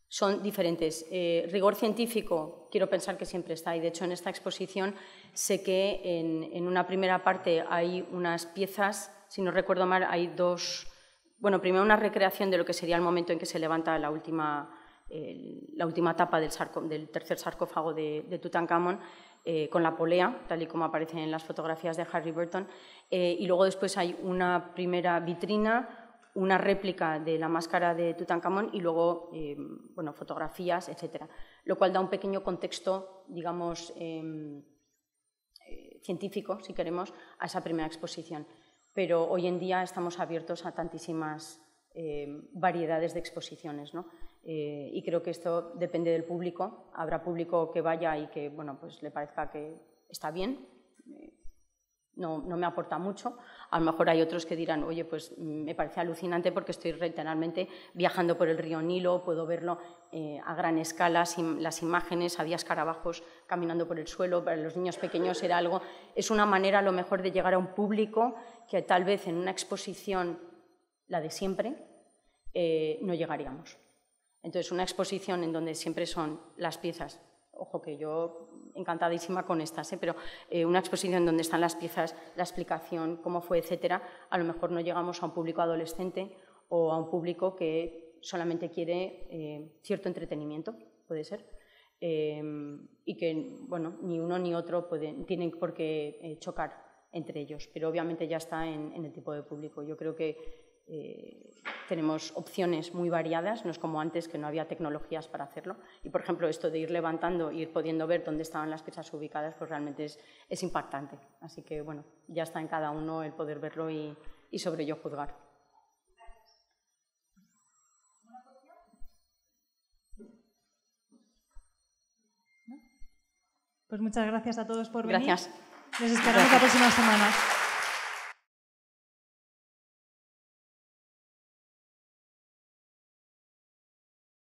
son diferentes. Rigor científico, quiero pensar que siempre está, y de hecho en esta exposición sé que en una primera parte hay unas piezas, si no recuerdo mal, hay dos, bueno, primero una recreación de lo que sería el momento en que se levanta la última tapa del tercer sarcófago de Tutankamón, con la polea, tal y como aparece en las fotografías de Harry Burton, y luego después hay una primera vitrina, una réplica de la máscara de Tutankamón y luego bueno, fotografías, etc. Lo cual da un pequeño contexto, digamos, científico, si queremos, a esa primera exposición. Pero hoy en día estamos abiertos a tantísimas variedades de exposiciones, ¿no? Y creo que esto depende del público. Habrá público que vaya y que bueno, pues le parezca que está bien, no me aporta mucho. A lo mejor hay otros que dirán, oye, pues me parece alucinante porque estoy literalmente viajando por el río Nilo, puedo verlo a gran escala, las imágenes, había escarabajos caminando por el suelo, para los niños pequeños era algo, es una manera a lo mejor de llegar a un público que tal vez en una exposición, la de siempre, no llegaríamos. Entonces, una exposición en donde siempre son las piezas, ojo que yo encantadísima con estas, pero una exposición donde están las piezas, la explicación, cómo fue, etcétera, a lo mejor no llegamos a un público adolescente o a un público que solamente quiere cierto entretenimiento, puede ser, y que bueno, ni uno ni otro tienen por qué chocar entre ellos, pero obviamente ya está en el tipo de público. Yo creo que tenemos opciones muy variadas, no es como antes que no había tecnologías para hacerlo. Y, por ejemplo, esto de ir levantando, ir pudiendo ver dónde estaban las piezas ubicadas, pues realmente es impactante. Así que, bueno, ya está en cada uno el poder verlo y sobre ello juzgar. Pues muchas gracias a todos por venir. Gracias. Les esperamos la próxima semana.